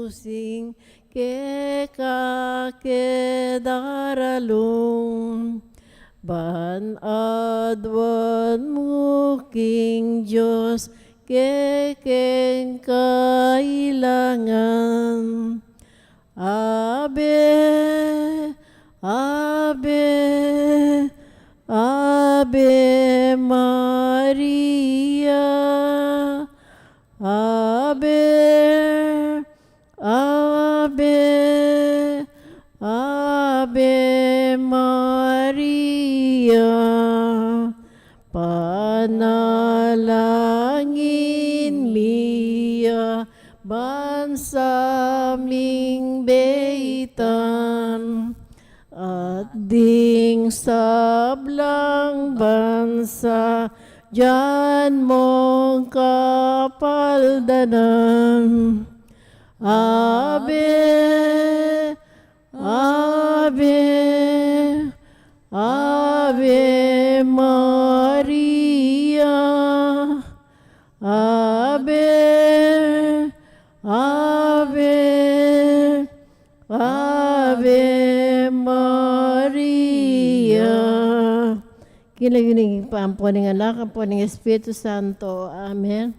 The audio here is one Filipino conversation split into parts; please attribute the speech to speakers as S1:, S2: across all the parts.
S1: musing ke kakedaralong ban adwan mo King Diyos kekeng kailangan. Ave, Ave, Ave Maria, Ave, Ave, Ave Maria, panalangin miya bansaming beitan at ding sablang bansa diyan mong kapaldanan. Ave, Ave, Ave Maria, Ave, Ave, Ave Maria. Kinaginig pa ang po ng anak, ang po ng Espiritu Santo. Amen.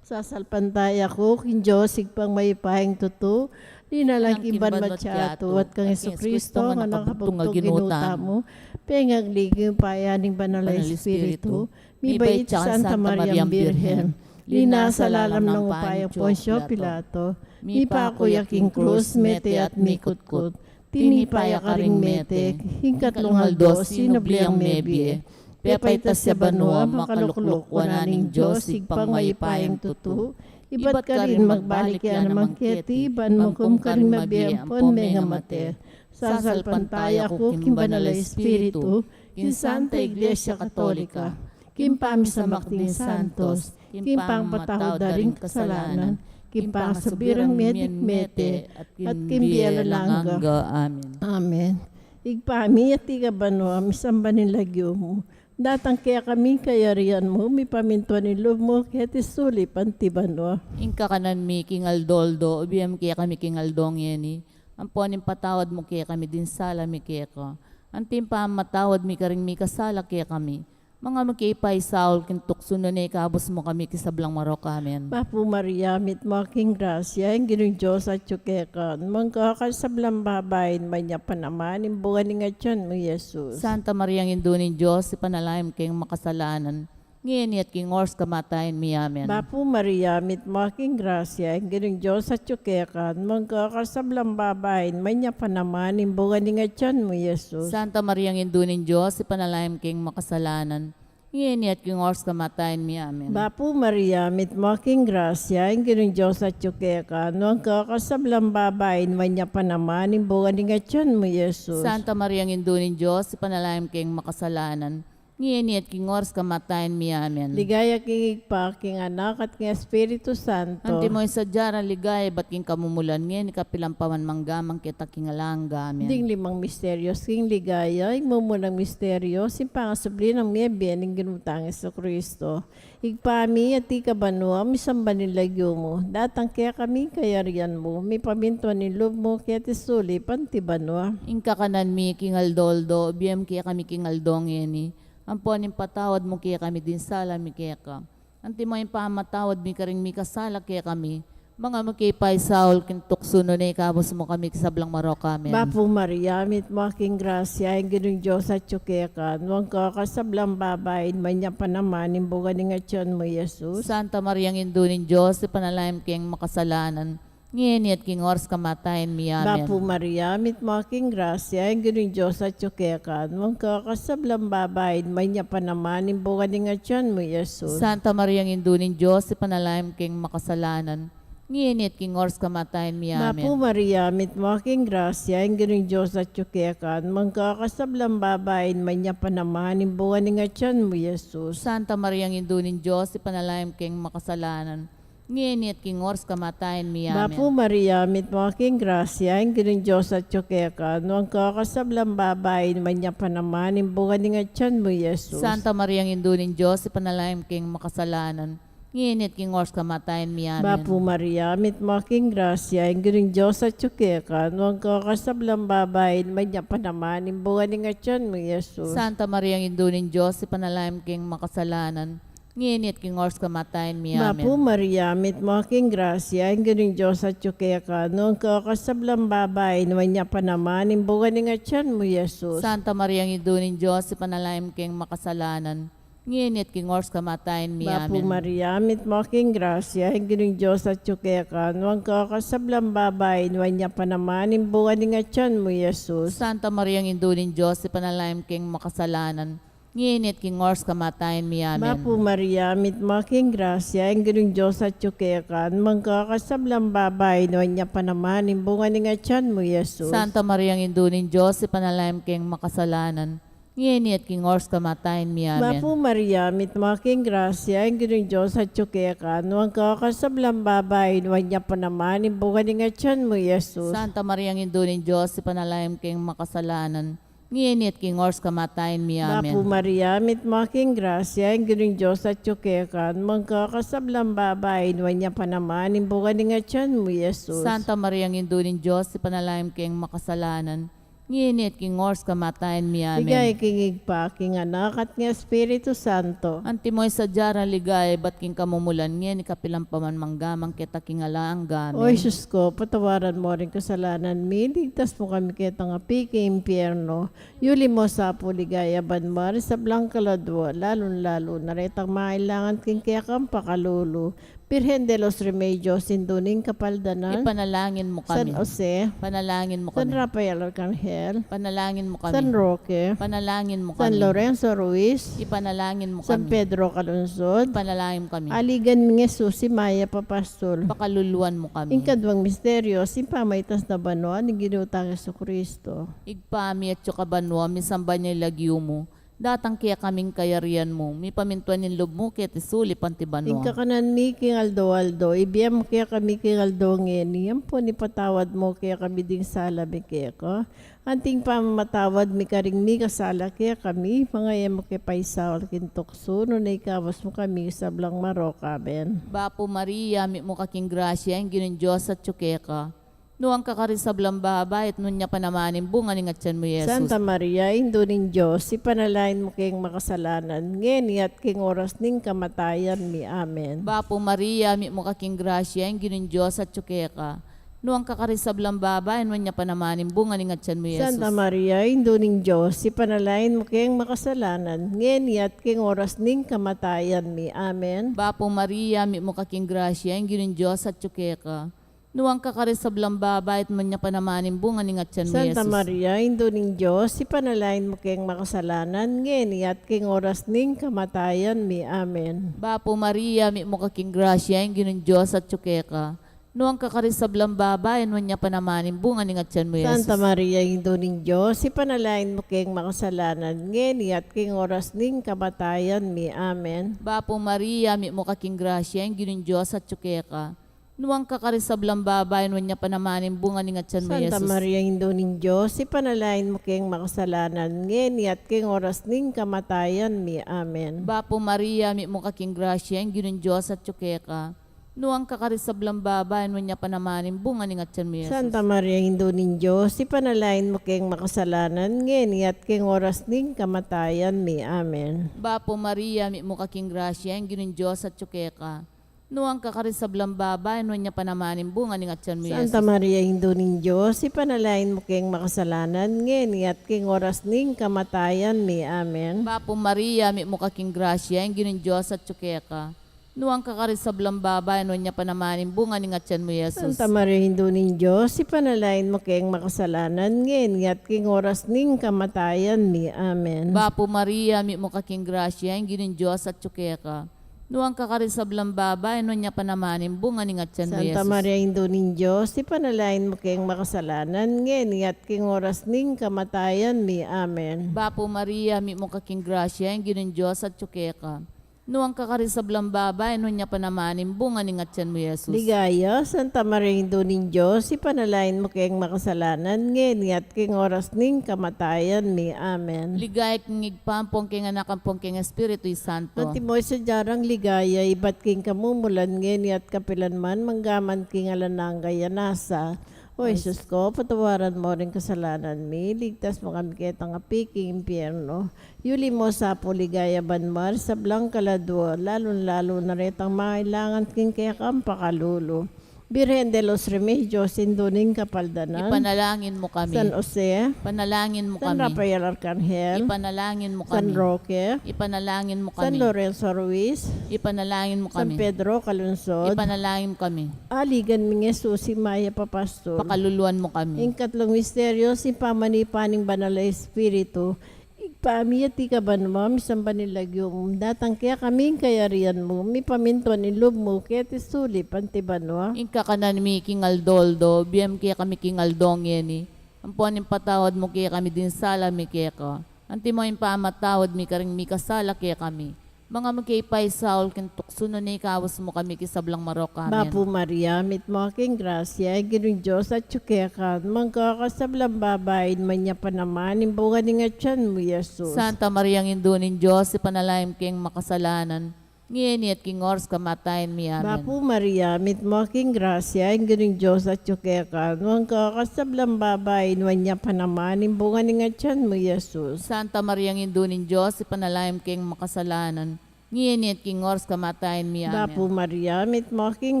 S1: Sasalpantay ako, kin Diyos, sigpang may pahing tutu, di na lang imban matyato, at kang Jesucristo, nga nakapagtog ginuta mo, pengag liging payaning banal na Espiritu, mi bait Santa Maria Birhen, linasa lalam ng upayang Poncio Pilato, mi pakuya king krus, mete at mikutkut, tinipaya karing mete, hingkatlong aldos, sinobliang mebie, pepaitas sa banua, makalukluk, wananing Diyos, sigpang mayipayang tutu, ibat ka rin magbalik yan namang keti, ban mo kum ka rin mabiyampon, may ngamate. Sasalpantaya ko, kimbanala Espiritu, kin Santa Iglesia Katolika, kimpami sa makting santos, kimpang pataw daring kasalanan, kimpang sabirang metik-mete, at kimbiala langga. Amen. Amen. Igpami at igabano, amisambanin lagyo mo, datang kaya kami kayarian mo, mi pamintuan ni loob mo, kaya tisuli pantibano.
S2: Inka kanan mi king aldoldo, ubiyam kaya kami king aldong yeni. Ang puanin patawad mo kaya kami din sala mi kaya ka. Ang timpa matawad mi karing mi kasala kaya kami. Mga magkipay Saul kintukso na kabos mo kami kisablang marok. Amen.
S1: Papu Maria, mit mo aking grasya, ang ginong Diyos at yukekan, magkakasablang babayin, manya pa naman, imbugan ni nga tiyan mo, Jesus.
S2: Santa Maria, ang indunin Diyos, ipanalaim kayong makasalanan, ngayon at king ors kamatayin mi. Amen.
S1: Papu Maria, mit mo aking grasya, ang ginong Diyos at yukekan, magkakasablang babayin, manya pa naman, imbugan ni nga tiyan mo, Jesus.
S2: Santa Maria, ang indunin Diyos, ipanalaim kayong makasalanan, ngayon at king ors kamatayin mi. Amen.
S1: Bapu Maria, mit mo aking grasya, ang ginong Diyos at yukekan, magkakasablang babayin, manya pa naman, imbugan ni nga tiyan mo, Jesus.
S2: Santa Maria, ang indunin Diyos, ipanalaim kayong makasalanan, ngayon at king ors kamatayin mi. Amen.
S1: Ligaya king igpa, king anak at king Espiritu Santo.
S2: Anti mo sa diyara ligay, ba't king kamumulan ngayon, ikapilang paman manggamang kita king alangga. Amen.
S1: Ding limang misteryos, king ligaya, igmumunang misteryo, simpangasubli ng miyebyen, ng ginutang Jesucristo. Igpami at ikabanua, misamba nilagyo mo, datang kaya kami kayarian mo, may pamintuan ni loob mo, kaya tisuli, pantibanua.
S2: Inka kanan mi king aldoldo, biyam kaya kami king aldong yeni. Ang puanin patawad mo kaya kami din sala mi kaya ka. Anti mo yung pamatawad mi karing mi kasala kaya kami. Mga magkipay Saul, kintukso no na ikabos mo kami kisablang marok. Amen.
S1: Bapu Maria, mit mo aking grasya, ang ginong Diyos at yukekan, huwag ka kasablang babayin, manya pa naman, imbugan ni nga tiyan mo, Jesus.
S2: Santa Maria, ang indunin Diyos, ipanalaim kayong makasalanan, ngayon at king ors kamatayin mi. Amen.
S1: Bapu Maria, mit mo aking grasya, ang ginong Diyos at yukekan, huwag ka kasablang babayin, manya pa naman, imbugan ni nga tiyan mo, Jesus.
S2: Santa Maria, ang indunin Diyos, ipanalaim kayong makasalanan, ngayon at king ors kamatayin mi. Amen.
S1: Bapu Maria, mit mo aking grasya, ang ginong Diyos at yukekan, magkakasablang babayin, manya pa naman, imbugan ni nga tiyan mo, Jesus.
S2: Santa Maria, ang indunin Diyos, ipanalaim kayong makasalanan, ngayon at king ors kamatayin mi. Amen.
S1: Bapu Maria, mit mo aking grasya, ang ginong Diyos at yukekan, magkakasablang babayin, manya pa naman, imbugan ni nga tiyan mo, Jesus.
S2: Santa Maria, ang indunin Diyos, ipanalaim kayong makasalanan, nginit king oras kamatayan mi. Amen.
S1: Bapu Maria, mit making grasya, inggiring Diyos at tsukekan, huwag ka kasablang babayin, manya pa naman, imbuhan ng atyan mo, Jesus.
S2: Santa Maria, ang indunin Diyos, ipanalangin king makasalanan, nginit king oras kamatayan mi.
S1: Bapu
S2: Amen.
S1: Maria, mit making grasya, inggiring Diyos at tsukekan, huwag ka kasablang babayin, manya pa naman, imbuhan ng atyan mo, Jesus.
S2: Santa Maria, ang indunin Diyos, ipanalangin king makasalanan, nginit king oras kamatayan mi.
S1: Bapu
S2: Amen.
S1: Maria, mit making grasya, inggiring Diyos at tsukekan, huwag ka kasablang babayin, manya pa naman, imbuhan ng atyan mo, Jesus.
S2: Santa Maria, ang indunin Diyos, ipanalangin king makasalanan, nginit king oras kamatayan mi. Amen.
S1: Bapu Maria, mit making grasya, inggiring Diyos at tsukekan, magkakasablang babae, niya pa naman, imbungan ng atyan mo, Jesus.
S2: Santa Maria, ang indunin Diyos, ipanalangin king makasalanan, nginit king oras kamatayan mi. Amen.
S1: Bapu Maria, mit making grasya, inggiring Diyos at tsukekan, magkakasablang babae, niya pa naman, imbungan ng atyan mo, Jesus.
S2: Santa Maria, ang indunin Diyos, ipanalangin king makasalanan, nginit king oras kamatayan mi. Amen.
S1: Bapu Maria, mit making grasya, inggiring Diyos at tsukekan, magkakasablang babae, niya pa naman, imbungan ng atyan mo, Jesus.
S2: Santa Maria, ang indunin Diyos, ipanalangin king makasalanan, nginit king oras kamatayan mi. Amen.
S1: Ligay kingig pa, king anak at ng Espiritu Santo.
S2: Antimoy sa diyara ligay, ba't king kamumulan ngayon, ikapilang paman manggamang kita king alaang gamin.
S1: O Jesus ko, patawaran mo rin kasalanan mi, ligtas mo kami kitang api ke impyerno. Yuli mo sa po ligaya banmar sa blanca ladwa, lalo na retang mailangan king kaya kang pakalulu. Virgen de los Remedios, sinduning kapaldanan.
S2: Ipanalangin mo
S1: San
S2: kami.
S1: Jose,
S2: Panalangin mo
S1: San
S2: kami.
S1: Rafael Arcangel,
S2: Panalangin mo
S1: San
S2: kami.
S1: Roque,
S2: Panalangin mo
S1: San
S2: kami.
S1: Lorenzo Ruiz,
S2: Ipanalangin mo
S1: San
S2: kami.
S1: Pedro Calungsod,
S2: Ipanalangin mo kami.
S1: Aligan mi Jesus, si Maya Papastol.
S2: Pakaluluan mo kami.
S1: Ingkadwang misteryo, si pamaitas na banwa ni Ginutang Jesucristo.
S2: Igpami at kabanwa, misamba niya ilagyo mo. Datang kaya kaming kayarian mo. Mi pamintuan yung loob mo, kaya tisuli pantibanwa.
S1: Ingka kanan mi king Aldo, ibiyam mo kaya kami king Aldo ngeni, yan po ni patawad mo kaya kami ding sala mi kaya ko. Anting pamamatawad mi karing mi kasala kaya kami, mga yan mo kaya paisawal kintokso, no na ikawas mo kami sa blang maroka, ben.
S2: Bapo Maria, mi mo kaking grasya, ang ginin Diyos at tsukeka. Nuang kakarisablang babayat nun niya panamanin bunga ni ngatsan mo, Jesus.
S1: Santa Maria, Indo ning Diyos, ipanalain mo kayong makasalanan, ngeni at king oras ning kamatayan mi. Amen.
S2: Bapo Maria, mi mo kaking grasya, ang ginin Diyos at tsukeka. Nuang kakarisablang babayat nun niya panamanin bunga ni ngatsan mo, Jesus.
S1: Santa Maria, Indo ning Diyos, ipanalain mo kayong makasalanan, ngeni at king oras ning kamatayan mi. Amen.
S2: Bapo Maria, mi mo kaking grasya, ang ginin Diyos at tsukeka. Nuang kakarisablang babayat man niya panamanin bunga ni ngatsan mo,
S1: Santa
S2: Jesus.
S1: Maria, Indo ning Diyos, ipanalain mo kayong makasalanan, ngeni at king oras ning kamatayan mi. Amen.
S2: Bapo Maria, mi mo kaking grasya, ang ginin Diyos at tsukeka. Nuang kakarisablang babayat man niya panamanin bunga ni ngatsan mo, Jesus.
S1: Santa Maria, Indo ning Diyos, ipanalain mo kayong makasalanan, ngeni at king oras ning kamatayan mi. Amen.
S2: Bapo Maria, mi mo kaking grasya, ang ginin Diyos at tsukeka. Nuang kakarisablang babayat man niya panamanin bunga ni ngatsan mo,
S1: Santa
S2: Jesus.
S1: Maria, Indo ning Diyos, ipanalain mo kayong makasalanan, ngeni at king oras ning kamatayan mi. Amen.
S2: Bapo Maria, mi mo kaking grasya, ang ginin Diyos at tsukeka. Nuang kakarisablang babayat man niya panamanin bunga ni ngatsan mo, Jesus.
S1: Santa Maria, Indo ning Diyos, ipanalain mo kayong makasalanan, ngeni at king oras ning kamatayan mi. Amen.
S2: Bapo Maria, mi mo kaking grasya, ang ginin Diyos at tsukeka. Nuang kakarisablang babayat man niya panamanin bunga ni ngatsan mo, Jesus.
S1: Santa Maria, Indo ning Diyos, ipanalain mo kayong makasalanan, ngeni at king oras ning kamatayan mi. Amen.
S2: Bapo Maria, mi mo kaking grasya, ang ginin Diyos at tsukeka. Nuang kakarisablang babayat man niya panamanin bunga ni ngatsan mo, Jesus.
S1: Santa Maria, Indo ning Diyos, ipanalain mo kayong makasalanan, ngeni at king oras ning kamatayan mi. Amen.
S2: Bapo Maria, mi mo kaking grasya, ang ginin Diyos at tsukeka. Nuang kakarisablang babayat man niya panamanin bunga ni ngatsan mo, Jesus.
S1: Santa Maria, Indo ning Diyos, ipanalain mo kayong makasalanan, ngeni at king oras ning kamatayan mi. Amen.
S2: Bapo Maria, mi mo kaking grasya, ang ginin Diyos at tsukeka. Nuang kakarisablang babay, no niya panamanin, bunga ni ngatyan mo, Jesus.
S1: Ligaya, Santa Maria Dunin Diyos, ipanalain mo kayong makasalanan, ngayon at king oras ning kamatayan mi. Amen.
S2: Ligaya king igpampong king anakampong king Espiritu Santo.
S1: Antimoy sa jarang ligaya, ibat king kamumulan, ngayon at kapilan man, manggaman king alanangay nasa. O Jesus ko, patawaran mo rin kasalanan mi, ligtas mo kami kitang apiking impyerno. Yuli mo sa puligaya banmar, sa blang kaladwa, lalo na retang mailangan king kaya kang pakalulo. Birhen de los Remedios, Induning Kapaldanan,
S2: Ipanalangin mo kami.
S1: San Jose,
S2: Panalangin mo
S1: San
S2: kami.
S1: Rafael Arcangel,
S2: Ipanalangin mo
S1: San
S2: kami.
S1: Roque,
S2: Ipanalangin mo
S1: San
S2: kami.
S1: Lorenzo Ruiz,
S2: Ipanalangin mo
S1: San
S2: kami.
S1: Pedro Calunsod,
S2: Ipanalangin mo kami.
S1: Aligan ming Jesus, si Maya Papastol.
S2: Pakaluluan mo kami.
S1: Ing katlong misteryo, si pamanipaning banal na Espiritu, igpami at ikaban mo, misang panilagyong, datang kaya kaming kayarian mo, mi pamintuan ilub mo, kaya tisuli, pantiban mo.
S2: Inka ka na mi king Aldoldo, biyem kaya kami king Aldong yeni. Ang puaning patawad mo kaya kami din sala mi kaya ka. Anti mo yung pamatawad mi karing mi kasala kaya kami. Mga magkipay Saul, kintukso na ikawas mo kami kisablang marok amin.
S1: Bapu Maria, mit mo aking grasya, giring Diyos at tsukekan, magkakasablang babayin man niya pa naman, imbugan ni nga tiyan mo, Jesus.
S2: Santa Maria ng Indunin Diyos, ipanalahim king makasalanan, ngini at king ors kamatayin mi amin.
S1: Bapu Maria, mit mo aking grasya, giring Diyos at tsukekan, magkakasablang babayin man niya pa naman, imbugan ni nga tiyan mo, Jesus.
S2: Santa Maria ng Indunin Diyos, ipanalahim king makasalanan, ngini at king ors kamatayin mi amin.
S1: Bapu Maria, mit mo aking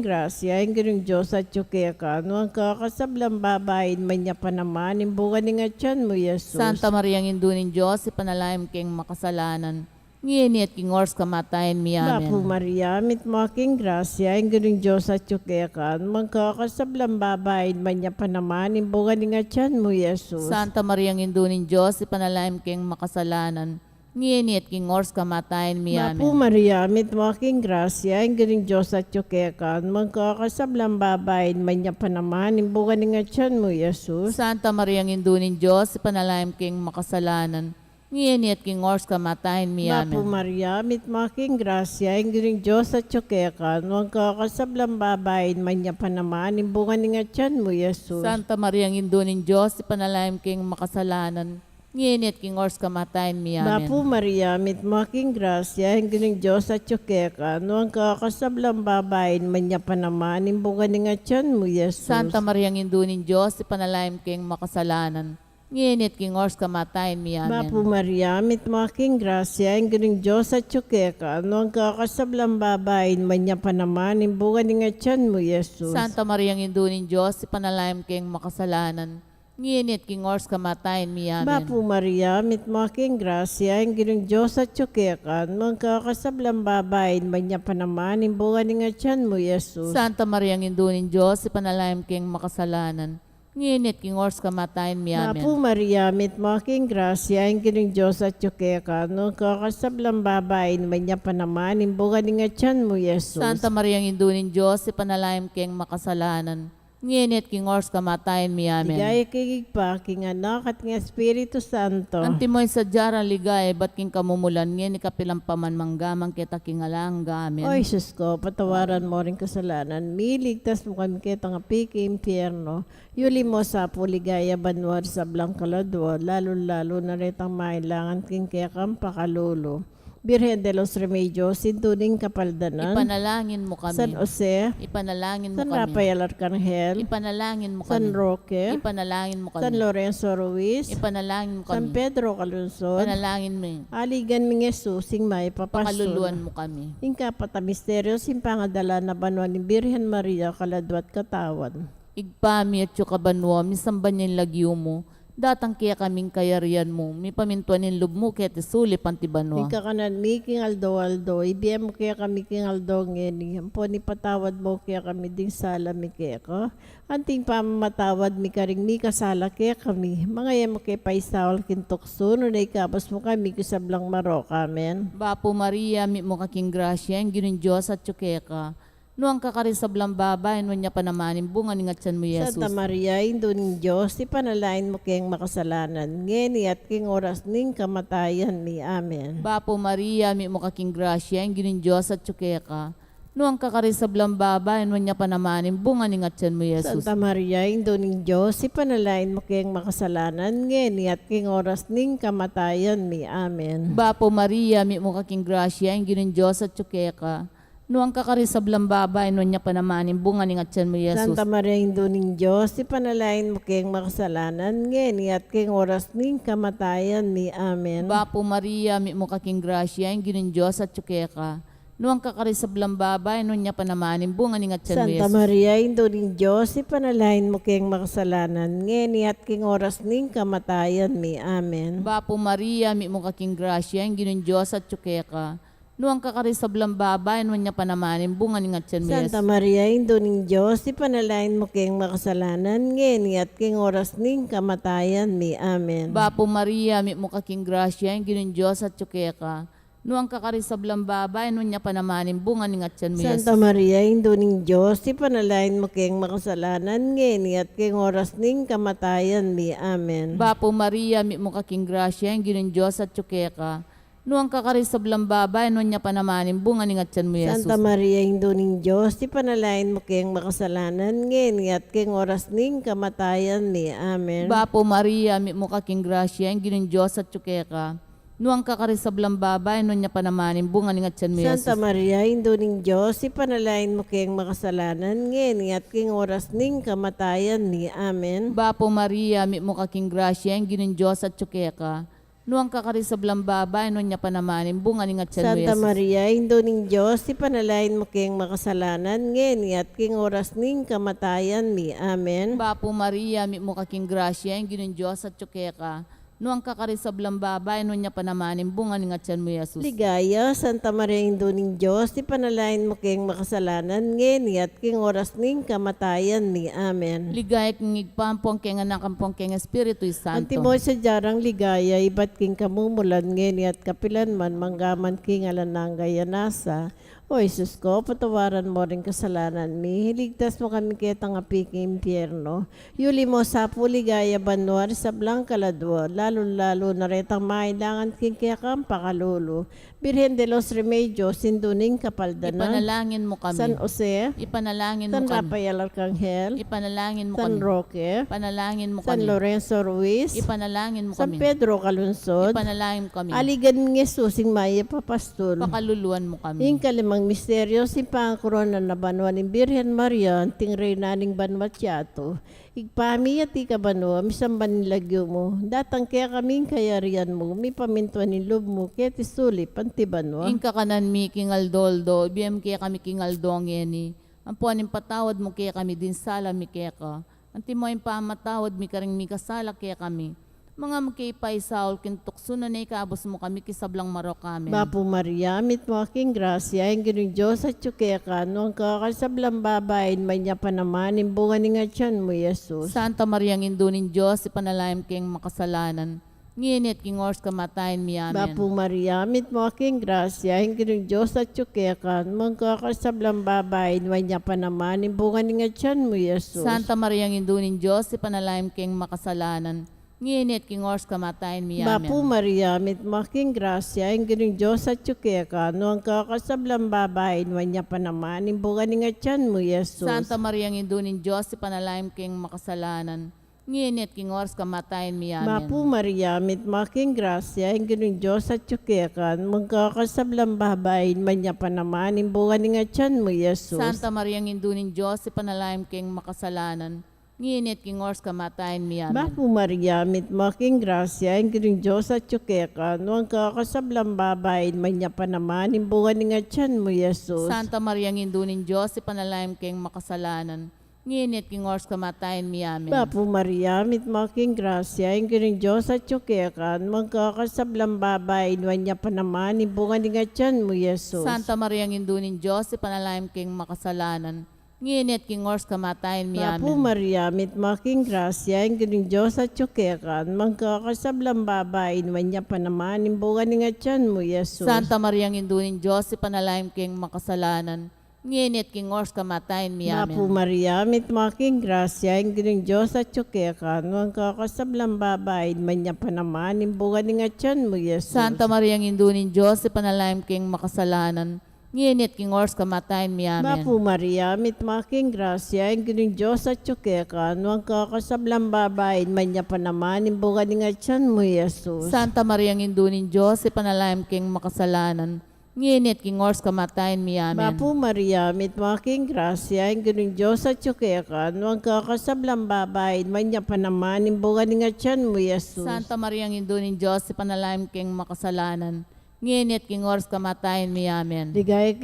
S1: grasya, giring Diyos at tsukekan, magkakasablang babayin man niya pa naman, imbugan ni nga tiyan mo, Jesus.
S2: Santa Maria ng Indunin Diyos, ipanalahim king makasalanan, ngini at king ors kamatayin mi
S1: Bapu
S2: amin.
S1: Maria, mit mo aking grasya, ang galing Diyos at tsukekan, magkakasablang babayin man niya pa naman, imbugan ni nga tiyan mo, Jesus.
S2: Santa Maria ng Indunin Diyos, ipanalahim king makasalanan, ngini at king ors kamatayin mi
S1: Bapu
S2: amin.
S1: Maria, mit mo aking grasya, ang galing Diyos at tsukekan, magkakasablang babayin man niya pa naman, imbugan ni nga tiyan mo, Jesus.
S2: Santa Maria ng Indunin Diyos, ipanalahim king makasalanan, ngini at king ors kamatayin mi
S1: Bapu
S2: amin.
S1: Maria, mit mo aking grasya, ang galing Diyos at tsukekan, magkakasablang babayin man niya pa naman, imbugan ni nga tiyan mo, Jesus.
S2: Santa Maria ng Indunin Diyos, ipanalahim king makasalanan, ngini at king ors kamatayin mi amin.
S1: Bapu Maria, mit mo aking grasya, ang galing Diyos at tsukekan, magkakasablang babayin man niya pa naman, imbugan ni nga tiyan mo, Jesus.
S2: Santa Maria ng Indunin Diyos, ipanalahim king makasalanan, ngini at king ors kamatayin mi amin.
S1: Bapu Maria, mit mo aking grasya, ang galing Diyos at tsukekan, magkakasablang babayin man niya pa naman, imbugan ni nga tiyan mo, Jesus.
S2: Santa Maria ng Indunin Diyos, ipanalahim king makasalanan, ngini at king ors kamatayin mi amin.
S1: Bapu Maria, mit mo aking grasya, ang galing Diyos at tsukekan, magkakasablang babayin man niya pa naman, imbugan ni nga tiyan mo, Jesus.
S2: Santa Maria ng Indunin Diyos, ipanalahim king makasalanan, ngini at king ors kamatayin mi amin.
S1: Bapu Maria, mit mo aking grasya, ang galing Diyos at tsukekan, magkakasablang babayin man niya pa naman, imbugan ni nga tiyan mo, Jesus.
S2: Santa Maria ng Indunin Diyos, ipanalahim king makasalanan, ngini at king ors kamatayin mi amin.
S1: Ligaya kigigpa, king anak at ng Espiritu Santo.
S2: Antimoy sa jaran ligay, ba't king kamumulan, ngini kapilang paman manggamang kita king alangga amin.
S1: O Jesus ko, patawaran mo rin kasalanan. Miligtas mo kami kitang apiki impyerno. Yuli mo sa puligaya banwar sa Blancaladwa, lalo na retang mailangan king kaya kang pakalulo. Birhen de los Remedios, Induning Kapaldanan,
S2: Ipanalangin mo kami.
S1: San Jose,
S2: Ipanalangin mo
S1: San
S2: kami.
S1: Rafael Arcangel,
S2: Ipanalangin mo
S1: San
S2: kami.
S1: Roque,
S2: Ipanalangin mo
S1: San
S2: kami.
S1: Lorenzo Ruiz,
S2: Ipanalangin mo
S1: San
S2: kami.
S1: Pedro Calunsod,
S2: Ipanalangin mo.
S1: Aligan ming Jesus, sing may
S2: Pakaluluan
S1: papastol.
S2: mo kami.
S1: Ingka pata misteryo, simpangadala na banwa ni Birhen Maria, kaladwat katawan.
S2: Igpami at yukabanwa, misamban yung lagyo mo. Datang kaya kaming kayarian mo. Mi pamintuan yung lub mo kaya tisuli pantibanwa.
S1: Ika kanan mi king aldo, ibiyem mo kaya kami king aldo ngeni. Ampo ni patawad mo kaya kami ding sala mi kaya ko. Anting pamamatawad mi karing mi kasala kaya kami. Mga yan mo kaya paisawal kintukso, no na ikabas mo kami kisablang marok. Amen.
S2: Bapo Maria, mi mo kaking grasya, ang ginin Diyos at tsukeka. Nuang kakarisablang babae, no niya panamanin bunga ni ngatsan mo Yesus.
S1: Santa Maria, Indo ning Diyos, ipanalain mo kayong makasalanan, ngeni at king oras ning kamatayan ni. Amen.
S2: Bapo Maria, mi mo kaking grasya, ang ginin Diyos at tsukeka. Nuang kakarisablang babae, no niya panamanin bunga ni ngatsan mo Yesus.
S1: Santa Maria, Indo ning Diyos, ipanalain mo kayong makasalanan, ngeni at king oras ning kamatayan ni. Amen.
S2: Bapo Maria, mi mo kaking grasya, ang ginin Diyos at tsukeka. Nuang kakarisablang babae, no niya panamanin bunga ni ngatsan mo Yesus.
S1: Santa Maria, Indo ning Diyos, ipanalain mo kayong makasalanan, ngeni at king oras ning kamatayan ni. Amen.
S2: Bapo Maria, mi mo kaking grasya, ang ginin Diyos at tsukeka. Nuang kakarisablang babae, no niya panamanin bunga ni ngatsan mo
S1: Santa
S2: Yesus.
S1: Maria, Indo ning Diyos, ipanalain mo kayong makasalanan, ngeni at king oras ning kamatayan ni. Amen.
S2: Bapo Maria, mi mo kaking grasya, ang ginin Diyos at tsukeka. Nuang kakarisablang babae, no niya panamanin bunga ni ngatsan mo
S1: Santa
S2: Yesus.
S1: Maria, Indo ning Diyos, ipanalain mo kayong makasalanan, ngeni at king oras ning kamatayan ni. Amen.
S2: Bapo Maria, mi mo kaking grasya, ang ginin Diyos at tsukeka. Nuang kakarisablang babae, no niya panamanin bunga ni ngatsan mo Yesus.
S1: Santa Maria, Indo ning Diyos, ipanalain mo kayong makasalanan, ngeni at king oras ning kamatayan ni. Amen.
S2: Bapo Maria, mi mo kaking grasya, ang ginin Diyos at tsukeka. Nuang kakarisablang babae, no niya panamanin bunga ni ngatsan mo Yesus.
S1: Santa Maria, Indo ning Diyos, ipanalain mo kayong makasalanan, ngeni at king oras ning kamatayan ni. Amen.
S2: Bapo Maria, mi mo kaking grasya, ang ginin Diyos at tsukeka. Nuang kakarisablang babae, no niya panamanin bunga ni ngatsan mo Yesus.
S1: Santa Maria, Indo ning Diyos, ipanalain mo kayong makasalanan, ngeni at king oras ning kamatayan ni. Amen.
S2: Bapo Maria, mi mo kaking grasya, ang ginin Diyos at tsukeka. Nuang kakarisablang babae, no niya panamanin bunga ni ngatsan mo
S1: Santa
S2: Yesus.
S1: Maria, Indo ning Diyos, ipanalain mo kayong makasalanan, ngeni at king oras ning kamatayan ni. Amen.
S2: Bapo Maria, mi mo kaking grasya, ang ginin Diyos at tsukeka. Nuang kakarisablang babae, no niya panamanin bunga ni ngatsan mo Yesus.
S1: Ligaya, Santa Maria, Indo ning Diyos, ipanalain mo kayong makasalanan, ngeni at king oras ning kamatayan ni. Amen.
S2: Ligaya kong igpampong keng anakampong keng Espiritu Santo.
S1: Antimoy sa jarang ligaya, ibat king kamumulan, ngeni at kapilan man, manggaman king alanang gayanasa. O Jesus ko, patawaran mo rin kasalanan mi, hiligtas mo kami kitang apik impyerno. Yuli mo sa puligaya banwar sa blang kaladwa, lalo na retang mailangan king kiyakang pakalulu. Birhen de los Remedios, sinduning kapaldana.
S2: Ipanalangin mo kami.
S1: San Jose,
S2: Ipanalangin mo
S1: San
S2: kami.
S1: Rafael Arcangel,
S2: Ipanalangin mo
S1: San
S2: kami.
S1: Roque,
S2: Ipanalangin mo
S1: San
S2: kami.
S1: Lorenzo Ruiz,
S2: Ipanalangin mo
S1: San
S2: kami.
S1: Pedro Calunsod,
S2: Ipanalangin mo kami.
S1: aligan ng Yesusing maya papastol.
S2: Pakaluluan mo kami.
S1: Yung kalimang misteryo, si pangkorona na banwa ni Birhen Maria, tingray naning banwatyato. Igpami at ikabanwa, misamban nilagyo mo. Datang kaya kaming kayarian mo, mi pamintuan ni loob mo, kaya tisuli, pantibanwa.
S2: Inka kanan mi kingal-doldo, biyem kaya kami kingal-dong yeni. Ang puanin patawad mo kaya kami din sala mi kaya ka. Anti mo yung pamatawad mi karing mi kasala kaya kami. Mga magkipay Saul, kintukso na ikabos mo kami kisablang marok kami.
S1: Bapo Maria, mit mo aking grasya, ang ginong Diyos at tsukeka, no ang kakasablang babayin, may niya pa naman, imbungan ni nga tiyan mo, Jesus.
S2: Santa Maria, ang indunin Diyos, ipanalaim kayong makasalanan. Nginit king ors kamatayin mi amen.
S1: Bapo Maria, mit mo aking grasya, ang ginong Diyos at tsukeka, no ang kakasablang babayin, may niya pa naman, imbungan ni nga tiyan mo, Jesus.
S2: Santa Maria, ang indunin Diyos, ipanalaim kayong makasalanan. Nginit king ors kamatayin mi amen.
S1: Bapo Maria, mit mo aking grasya, ang ginong Diyos at tsukeka, no ang kakasablang babayin, may niya pa naman, imbungan ni nga tiyan mo, Jesus.
S2: Santa Maria, ang indunin Diyos, ipanalaim kayong makasalanan. Nginit king ors kamatayin mi amen.
S1: Bapo Maria, mit mo aking grasya, ang ginong Diyos at tsukeka, no ang kakasablang babayin, may niya pa naman, imbungan ni nga tiyan mo, Jesus.
S2: Santa Maria, ang indunin Diyos, ipanalaim kayong makasalanan. Nginit king ors kamatayin mi amen.
S1: Bapo Maria, mit mo aking grasya, ang ginong Diyos at tsukeka, no ang kakasablang babayin, may niya pa naman, imbungan ni nga tiyan mo, Jesus.
S2: Santa Maria, ang indunin Diyos, ipanalaim kayong makasalanan. Nginit king ors kamatayin mi amen.
S1: Bapo Maria, mit mo aking grasya, ang ginong Diyos at tsukeka, no ang kakasablang babayin, may niya pa naman, imbungan ni nga tiyan mo, Jesus.
S2: Santa Maria, ang indunin Diyos, ipanalaim kayong makasalanan. Nginit king ors kamatayin mi
S1: Bapo
S2: amen.
S1: Maria, mit mo aking grasya, ang ginong Diyos at tsukeka, no ang kakasablang babayin, may niya pa naman, imbungan ni nga tiyan mo, Jesus.
S2: Santa Maria, ang indunin Diyos, ipanalaim kayong makasalanan. nginit king ors kamatayin mi amen.
S1: Mapu Maria, mit making grasya, inggiring Diyos at tsukekan, huwag kakasablang babae, manya pa naman, imbugan ni nga tiyan mo, Yesus.
S2: Santa Maria ng Indunin Diyos, ipanalangin king makasalanan, nginit king ors kamatayin mi amen.
S1: Mapu Maria, mit making grasya, inggiring Diyos at tsukekan, huwag kakasablang babae, manya pa naman, imbugan ni nga tiyan mo, Yesus.
S2: Santa Maria ng Indunin Diyos, ipanalangin king makasalanan, nginit king ors kamatayin mi amen.
S1: Mapu Maria, mit making grasya, inggiring Diyos at tsukekan, huwag kakasablang babae, manya pa naman, imbugan ni nga tiyan mo, Yesus.
S2: Santa Maria ng Indunin Diyos, ipanalangin king makasalanan, nginit king ors kamatayin mi amen.
S1: Ligay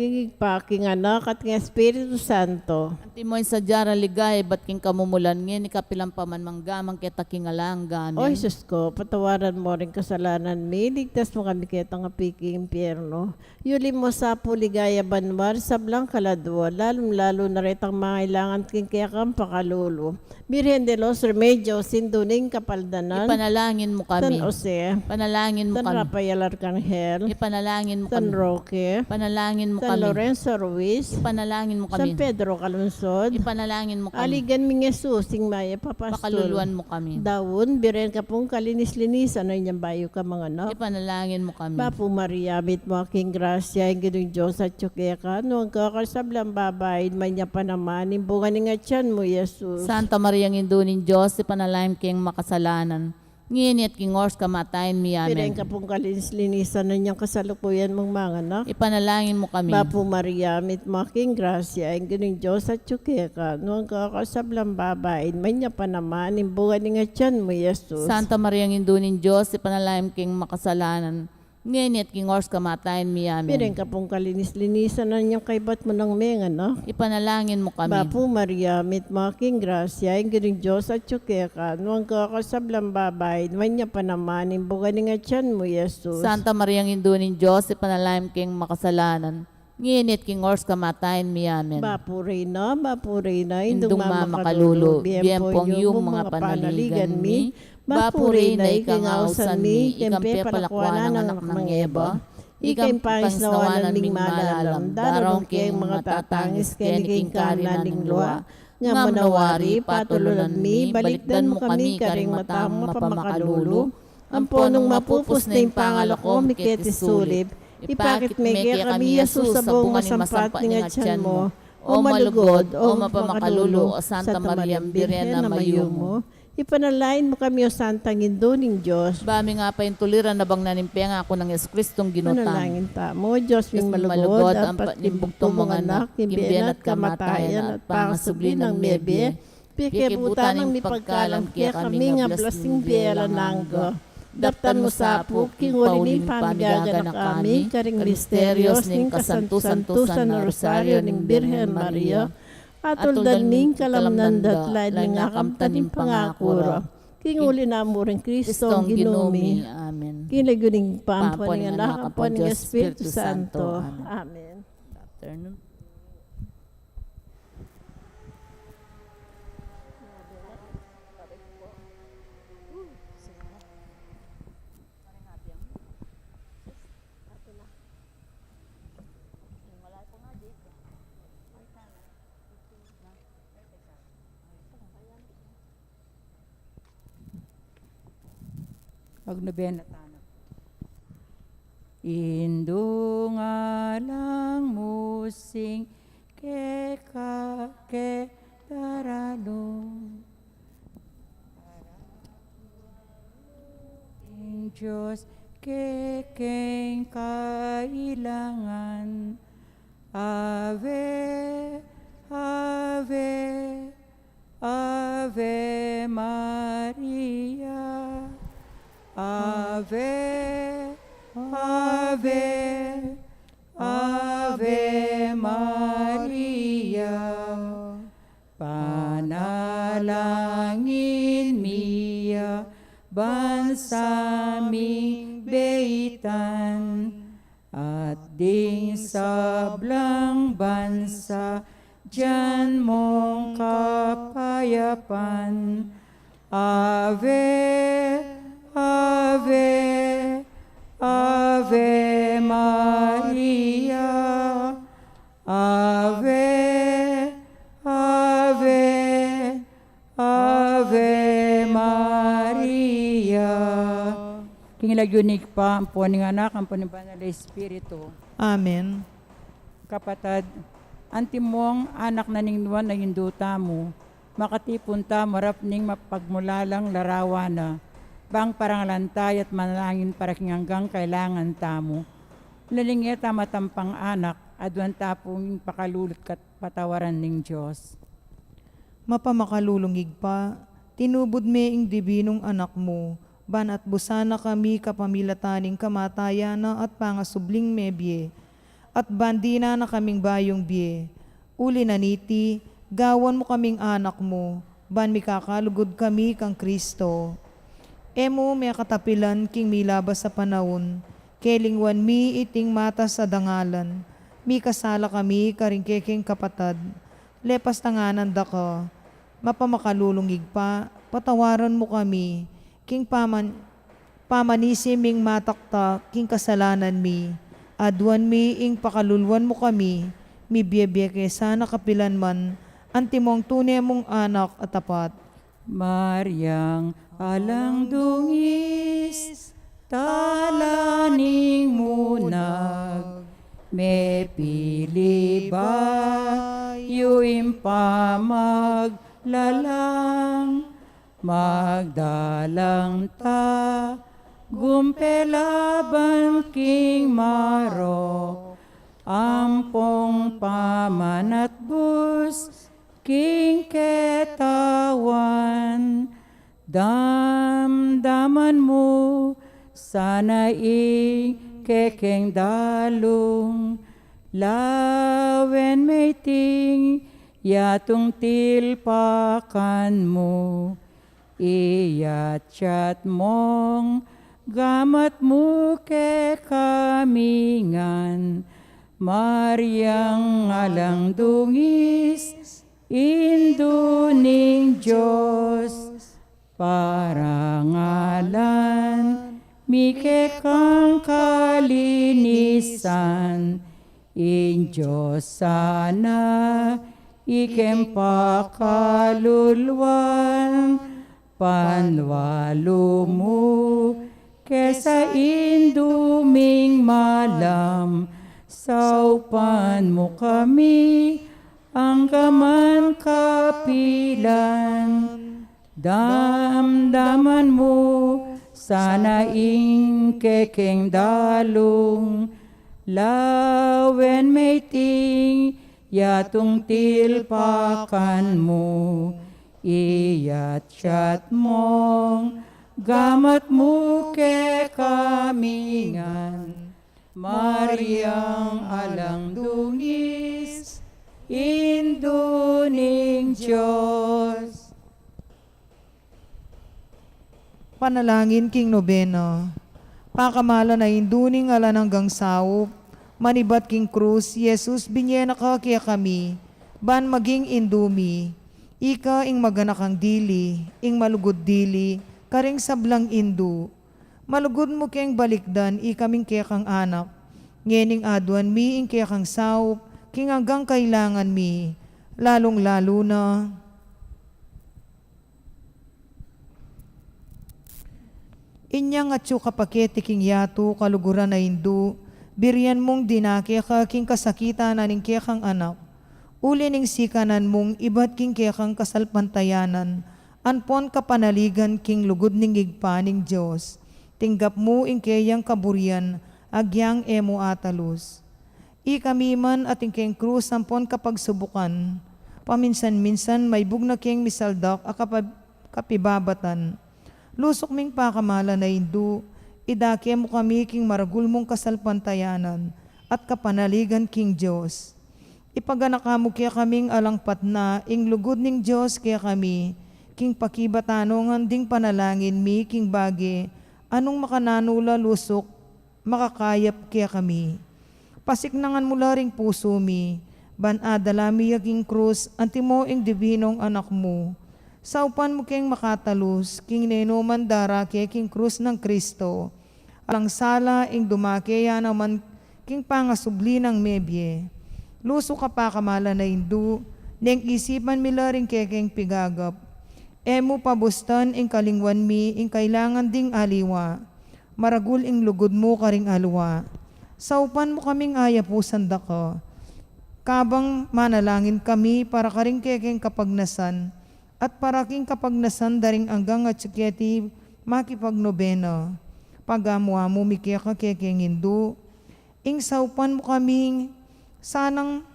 S1: king anak at ng Espiritu Santo.
S2: Antimoy sa jara ligay, ba't king kamumulan, nginit kapilang paman manggamang kita king alangga,
S1: O
S2: amen.
S1: Jesus ko, patawaran mo rin kasalanan mi, ligtas mo kami kitang apiki impyerno. Yuli mo sa puligaya banwar, sablang kaladwa, lalong-lalo na ritang mangailangan king kaya kang pakalulo. Birhen de los Remedios, sinduning kapaldanan,
S2: Ipanalangin mo
S1: San
S2: kami.
S1: Jose,
S2: Panalangin mo
S1: San
S2: kami.
S1: Rafael Arcangel,
S2: Ipanalangin mo
S1: San
S2: kami.
S1: Roque,
S2: Panalangin mo
S1: San
S2: kami.
S1: Lorenzo Ruiz,
S2: Ipanalangin mo
S1: San
S2: kami.
S1: Pedro Calungsod,
S2: Ipanalangin mo kami.
S1: aligan ming Jesus, sing maya papastol.
S2: Pakaluluan mo kami.
S1: Daun, biren ka pong kalinis-linisan, ay niyang bayo ka mga anak.
S2: Ipanalangin mo kami.
S1: Mapu Maria, mit mo aking grasya, ang ginong Diyos at tsukekan, huwag kakasablang babae, may niya pa naman, imbungan ni nga tiyan mo, Jesus.
S2: Santa Maria ng Indunin Diyos, ipanalangin king makasalanan, nginit king ors kamatayin mi
S1: Biren
S2: amen.
S1: ka pong kalinis-linisan, na niyang kasalukuyan mong mga anak.
S2: Ipanalangin mo kami.
S1: Mapu Maria, mit mo aking grasya, ang ginong Diyos at tsukekan, huwag kakasablang babae, may niya pa naman, imbungan ni nga tiyan mo, Jesus.
S2: Santa Maria ng Indunin Diyos, ipanalangin king makasalanan, nginit king ors kamatayin mi
S1: Biren
S2: amen.
S1: ka pong kalinis-linisan, na niyang kaibat mo ng mga anak.
S2: Ipanalangin mo kami.
S1: Mapu Maria, mit making grasya, ang giring Diyos at tsukekan, huwag kakasablang babae, may niya pa naman, imbugan ni nga tiyan mo, Jesus.
S2: Santa Maria ng Indunin Diyos, ipanalangin king makasalanan, nginit king ors kamatayin mi amen.
S1: Bapurina,
S2: Indong mamakalulu, biyempong yung mga panaligan mi, Bapurina ikangausan mi, ikampe palakwanan ng anak ng Eva, ikam pangis nawanan ning malalam, darong keng mga tatangis keniking kanan ning luwa, nga manawari patulunan mi, balikdan mo kami karing matang mapamakalulu, amponong mapupus na yung pangalo ko, miketi sulib, ipakit mege kami Yesus sa buong masampat ni nga tiyan mo, o malugod, o mapamakalulu, o Santa Maria, Birhen na mayo mo.
S1: Ipanalain mo kami, O Santang Induning Diyos.
S2: Bami nga pa yung tuliran na bang nanimpiang ako ng Kristong ginutang.
S1: Manalangin ta mo, Diyos
S2: Diyos
S1: ming
S2: ming
S1: malugod,
S2: malugod,
S1: ang
S2: ang
S1: patlimbugtong mga anak, kimbiyan at kamatayan, at pangasubli ng mebe, pikibutan ng mipagkalam, kaya kami nga blasing biyela nanggo. Daptan mo sa apo, king walining pamigaga na kami, karing misterios ning kasantusan na rosaryo ning Birhen Maria, atuldan ning kalamnan datlain ning akamtan ning pangakuro. King uli na mo rin Kristong ginumi.
S2: Amen.
S1: Kinaguning pampo ng anak, ang po ng Espiritu Santo. Amen.
S2: Afternoon.
S3: Magnobena tayo. Indo nga lang musing ke tarano. In Diyos keng kailangan. Ave, Ave, Ave Maria. Ave, Ave, Ave Maria. Panalangin miya, bansaming beitan, at ding sablang bansa, diyan mong kapayapan. Ave, Ave, Ave Maria, Ave, lagyunig pa, ang puning anak, ang puning banal na Espiritu.
S4: Amen.
S3: Kapatad, antimong anak na ningnuan na hinduta mo, makatipunta marap ning mapagmulalang larawana, bang parangalantay at manalangin para hanggang kailangan tamo. Lalingit matampang anak, adwan tapong pakalulot kat patawaran ning Diyos.
S4: Mapamakalulungig pa, tinubod me ing dibinong anak mo, ban at busana kami kapamilataning kamatayana at pangasubling mebye, at bandina na kaming bayong biye. Uli na niti, gawan mo kaming anak mo, ban mi kakalugod kami kang Kristo. Emo may katapilan king milabas sa panahon, kelingwan mi iting mata sa dangalan, mi kasala kami karingkeking kapatad, lepas tanganan da ka, mapamakalulungig pa, patawaran mo kami, king pamanisiming matakta, king kasalanan mi, adwan mi ing pakalulwan mo kami, mi biyebye sana kapilan man, antimong tunay mong anak at tapat.
S3: Maryang alang dungis, talaning munag, me pili ba, yuim pa maglalang, magdalang ta, gumpelaban king maro, ampong pamanat bus, king ketawan, damdaman mo, sana kekeng dalong, lawen may ting, yatung tilpakan mo, iyat-yat mong, gamat mo ke kamingan, Maryang alang dungis, induning Diyos, parangalan, mike kang kalinisan, in Diyos sana, ikem pakaluluan, panwalo mo, kesa induming malam, saupan mo kami, ang gaman kapilan, damdaman mo, sana ing kekeng dalong, lawen may ting, yatung tilpakan mo, iyat-yat mong, gamat mo ke kamingan, Maryang alang dungis, induning Diyos.
S4: Panalangin king nobeno. Pakamala na induning alan hanggang saup, manibat king krus, Jesus binyena ka kaya kami, ban maging indumi, ika ing maganakang dili, ing malugod dili, karing sablang indu, malugod mo keng balikdan, ikaming kaya kang anak, ngening adwan mi ing kaya kang saup, king hanggang kailangan mi, lalong-lalo na, inyang atyo kapaketi king yato, kaluguran na hindu, birian mong dinakya ka king kasakita na ning kaya kang anak, uli ning sikanan mong ibat king kaya kang kasalpantayanan, anpon kapanaligan king lugod ning igpaning Diyos, tinggap mo ing kayang kaburian, agyang emo atalus. Ikami man ating keng krus ampon kapag subukan, paminsan-minsan may bugna keng misaldak a kapibabatan, lusok ming pakamala na hindu, idake mo kami king maragul mong kasalpantayanan at kapanaligan king Diyos. Ipaganaka mo kaya kaming alangpat na ing lugod ning Diyos kaya kami, king pakibatanongan ding panalangin mi king bagi, anong makananula lusok, makakayap kaya kami. Pasiknangan mula ring puso mi, ban adalami yaging krus, antimo ing dibinong anak mo. Saupan mo keng makatalus, king nenuman dara kaya king krus ng Kristo. Alang sala ing dumakeya naman king pangasubli ng mebye. Luso ka pa kamala na hindu, neng isipan mila ring kekeng pigagap. Emo pabustan ing kalingwan mi, ing kailangan ding aliwa. maragul ing lugod mo karing alwa. Saupan mo kaming aya po sanda ka. Kabang manalangin kami para karing kekeng kapagnasan at para king kapagnasan daring anggang at suketi makipagnobena. Pagamuha mo mikeka kekeng hindu. Ing saupan mo kaming sanang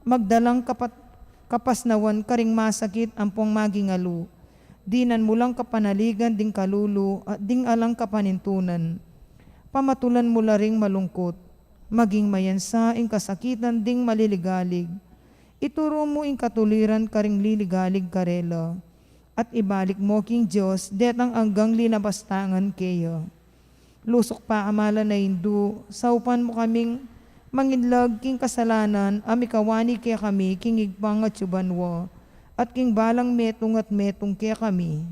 S4: magdalang kapasnawan karing masakit ampong magingalu. Dinan mo lang kapanaligan ding kalulu at ding alang kapanintunan. Pamatulan mo laring malungkot. Maging mayansa ing kasakitan ding maliligalig. Ituro mo ing katuliran karing liligalig karela. At ibalik mo king Diyos detang anggang linabastangan kayo. Lusok pa amala na hindu, saupan mo kaming manginlag king kasalanan, amikawani kaya kami, king igpang at subanwo, at king balang metong at metong kaya kami.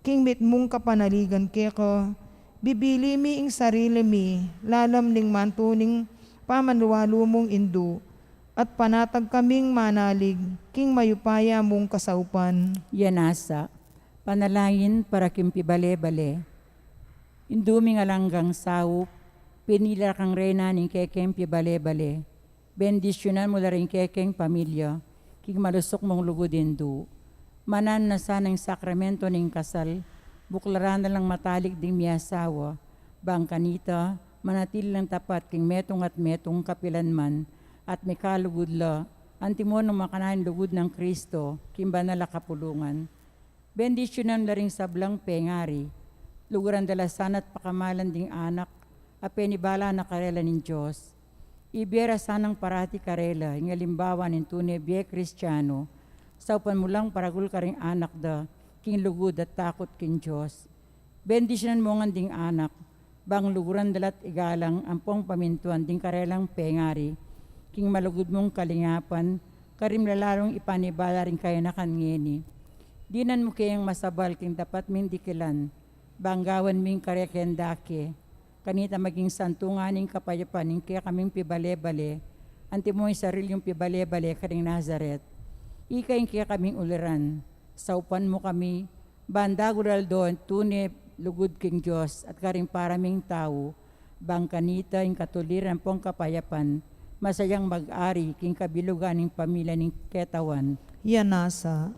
S4: King mitmong kapanaligan kaya ko, bibili mi ing sarili mi, lalam ning mantuning pamanluwalo mong indu, at panatag kaming manalig, king mayupaya mong kasaupan.
S3: Yanasa, panalangin para kimpibale-bale. Induming alanggang saup, pinila kang reyna ning kekeng pibale-bale. Bendisyonan mo la rin kekeng pamilya, king malusok mong lugudin du. Manan na sanang sakramento ning kasal, buklaran na lang matalik ding miyasawa, bang kanita, manatil lang tapat king metong at metong kapilanman, at may kalugod la, antimo ng makanahin lugod ng Kristo, king banal kapulungan. Bendisyonan la ring sablang pengari, luguran dalasan at pakamalan ding anak, apenibala na karela nin Diyos. Ibera sanang parati karela, ing alimbawa nin tunay biye Kristiyano, saupan mo lang paragul ka ring anak da, king lugod at takot king Diyos. Bendisyonan mo nga ding anak, bang luguran dalat igalang ampong pamintuan ding karelang pengari, king malugod mong kalingapan, karim lalarong ipanibala rin kayo na kangeni. Dinan mo kayang masabal king dapat mindikilan, banggawan ming karekendake, kanita maging santunganing kapayapan ning kaya kaming pibale-bale, anti mo yung sarilyong pibale-bale karing Nazaret. Ika yung kaya kaming uliran, saupan mo kami, bandagulal doon, tunay lugod king Diyos at karing paraming tao, bang kanita yung katuliran pong kapayapan, masayang mag-ari king kabilugan ng pamilya ning ketawan.
S4: Yanasa,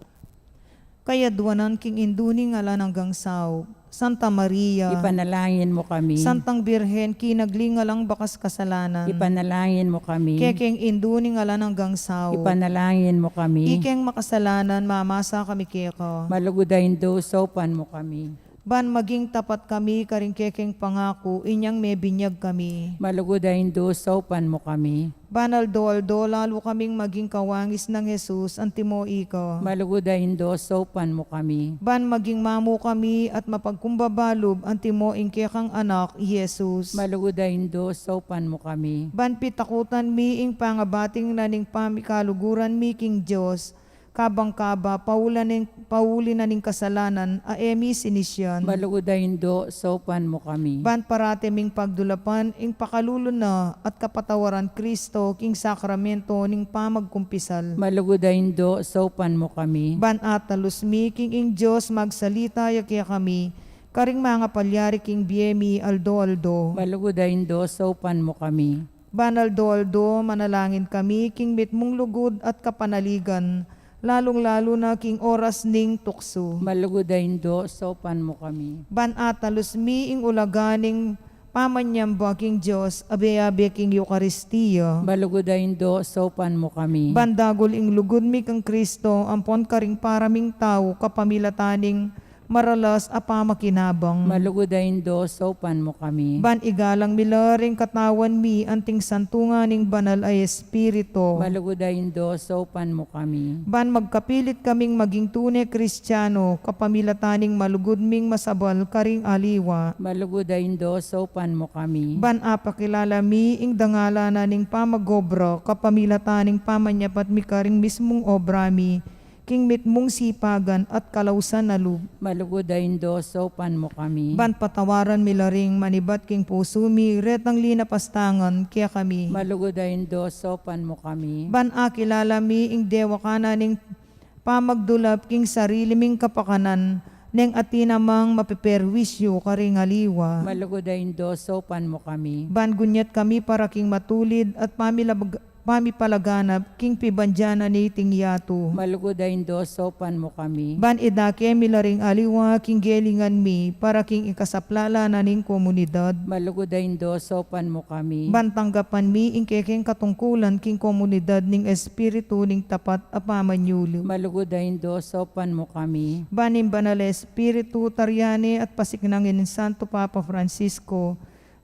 S4: kaya duwanan king induning ala hanggang sao, Santa Maria,
S3: Ipanalangin mo kami.
S4: Santang Birhen, kinaglingalang bakas kasalanan,
S3: Ipanalangin mo kami.
S4: kekeng induning ala hanggang sao,
S3: Ipanalangin mo kami.
S4: ikeng makasalanan, mamasa kami keko.
S3: Malugudayin do, sopan mo kami.
S4: Ban maging tapat kami, karing kekeng pangako, inyang may binyag kami.
S3: Malugudayin do, sopan mo kami.
S4: Banal do, lalo kaming maging kawangis ng Jesus, antimo iko.
S3: Malugudayin do, sopan mo kami.
S4: Ban maging mamu kami at mapagkumbabalob, antimo ingkekang anak, Jesus.
S3: Malugudayin do, sopan mo kami.
S4: Ban pitakutan mi ing pangabating naning pamikaluguran mi king Diyos, kabang-kaba, pauli na ning kasalanan, aemi sinisyan.
S3: Malugudayin do, sopan mo kami.
S4: Ban parate ming pagdulapan, ing pakalulo na at kapatawaran Kristo, king sakramento ning pamagkumpisal.
S3: Malugudayin do, sopan mo kami.
S4: Ban atalus mi, king ing Diyos magsalita yakya kami, karing mga palyari king biemi aldo.
S3: Malugudayin do, sopan mo kami.
S4: Ban aldo, manalangin kami, king mitmong lugod at kapanaligan, lalong-lalo na king oras ning tukso.
S3: Malugudayin do, sopan mo kami.
S4: Ban atalus mi ing ulaganing pamanyamba king Diyos, abe-abe king Eucharistia.
S3: Malugudayin do, sopan mo kami.
S4: Bandagol ing lugod mi kang Kristo, ampon karing paraming tao, kapamilataning maralas apamakinabang.
S3: Malugudayin do, sopan mo kami.
S4: Ban igalang milaring katawan mi, anting santunganing banal ay Espiritu.
S3: Malugudayin do, sopan mo kami.
S4: Ban magkapilit kaming maging tunay Kristiyano, kapamilataning malugod ming masabal karing aliwa.
S3: Malugudayin do, sopan mo kami.
S4: Ban apakilala mi ing dangala na ning pamagobra, kapamilataning pamanyapat mi karing mismong obra mi, king mitmong sipagan at kalausan na lub.
S3: Malugudayin do, sopan mo kami.
S4: Ban patawaran mi laring manibat king puso mi, retang linapastangan kaya kami.
S3: Malugudayin do, sopan mo kami.
S4: Ban akilala mi ing dewa kana ning pamagdulap king sarili ming kapakanan, neng ati namang mapiperwisyo karing aliwa.
S3: Malugodayin do, sopan mo kami.
S4: Ban gunyat kami para king matulid at pamipalaganap king pibanjana ni tingyatu.
S3: Malugodayin do, sopan mo kami.
S4: Ban idake milaring aliwa king gelingan mi para king ikasaplala na ning komunidad.
S3: Malugodayin do, sopan mo kami.
S4: Ban tanggapan mi ingkeking katungkulan king komunidad ning espiritu ning tapat apamanyulo.
S3: Malugodayin do, sopan mo kami.
S4: Banim banal espiritu taryane at pasiknangin ni Santo Papa Francisco,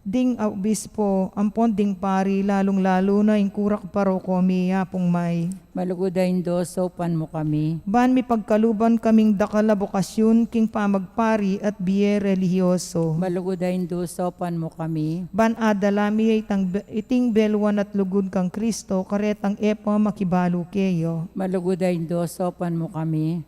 S4: ding obispo, ampon ding pari, lalong-lalo na ingkurak paroko mi yapong may.
S3: Malugodayin do, sopan mo kami.
S4: Ban mi pagkaluban kaming dakala bokasyon king pamagpari at biye relihiyoso.
S3: Malugodayin do, sopan mo kami.
S4: Ban adalami iting belwan at lugod kang Kristo, karetang epo makibalo keyo.
S3: Malugodayin do, sopan mo kami.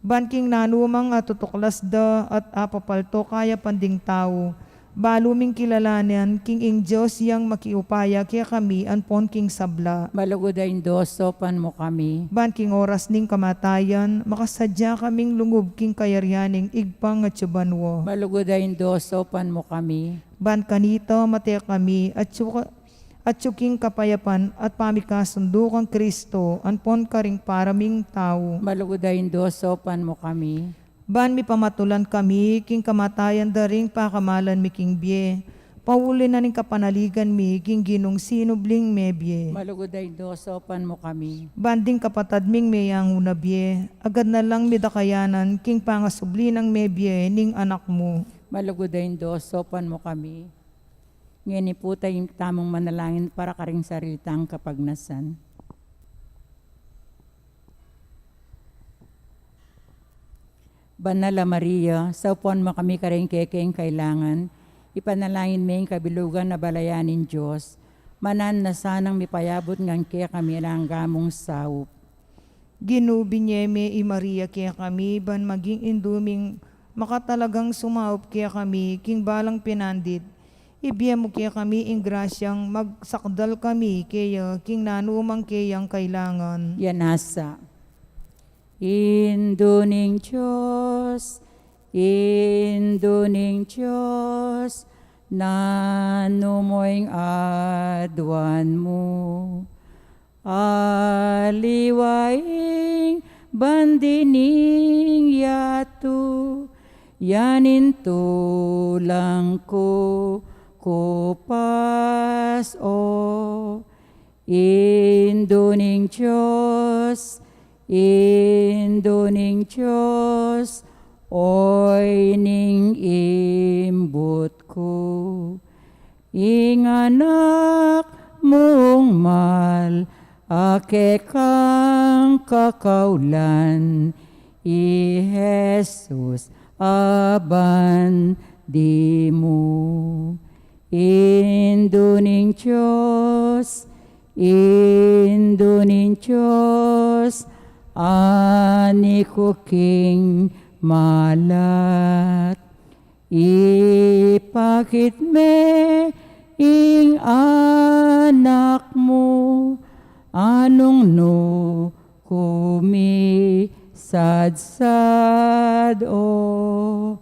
S4: Ban king nanumang at tutuklas da at apapalto kaya panding tao. Baluming kilalanan king ing Diyos yang makiupaya kaya kami anpon king sabla.
S3: Malugodayin do, sopan mo kami.
S4: Ban king oras ning kamatayan, makasadya kaming lungub king kayaryaning igpang at subanwo.
S3: Malugodayin do, sopan mo kami.
S4: Ban kanito mate kami at tsuking kapayapan at pamikasundo kang Kristo, anpon karing paraming tao.
S3: Malugodayin do, sopan mo kami.
S4: Ban mi pamatulan kami, king kamatayan daring pakamalan mi king bie. Pauli na ning kapanaligan mi, king ginong sinubling mebye.
S3: Malugodayin do, sopan mo kami.
S4: Banding kapatad ming meyang unabye, agad na lang midakayanan, king pangasubli ng mebye ning anak mo.
S3: Malugodayin do, sopan mo kami. Ngayon po tayong tamang manalangin para karing saritang kapagnasan. Banala Maria, sa upuan mo kami karing kekeng kailangan, ipanalangin may kabilugan na balayanin Diyos, manan na sanang mipayabot ngang kaya kami lang gamong saup.
S4: Ginubinyeme i Maria kaya kami, ban maging induming makatalagang sumaup kaya kami, king balang pinandit. Ibiya mo kaya kami ing grasyang magsakdal kami kaya king nanumang kayang kailangan.
S3: Yanasa. Induning Diyos, nanumoyng adwan mo. Aliwaing bandining yatu, yanin tulang ko kupas o. Induning Diyos, oy ning imbut ko. Inganak mong mal, ake kang kakaulan, i Jesus aban di mo. Induning Diyos, ani ko king malat. Ipakit me ing anak mo, anong no kumi sad o.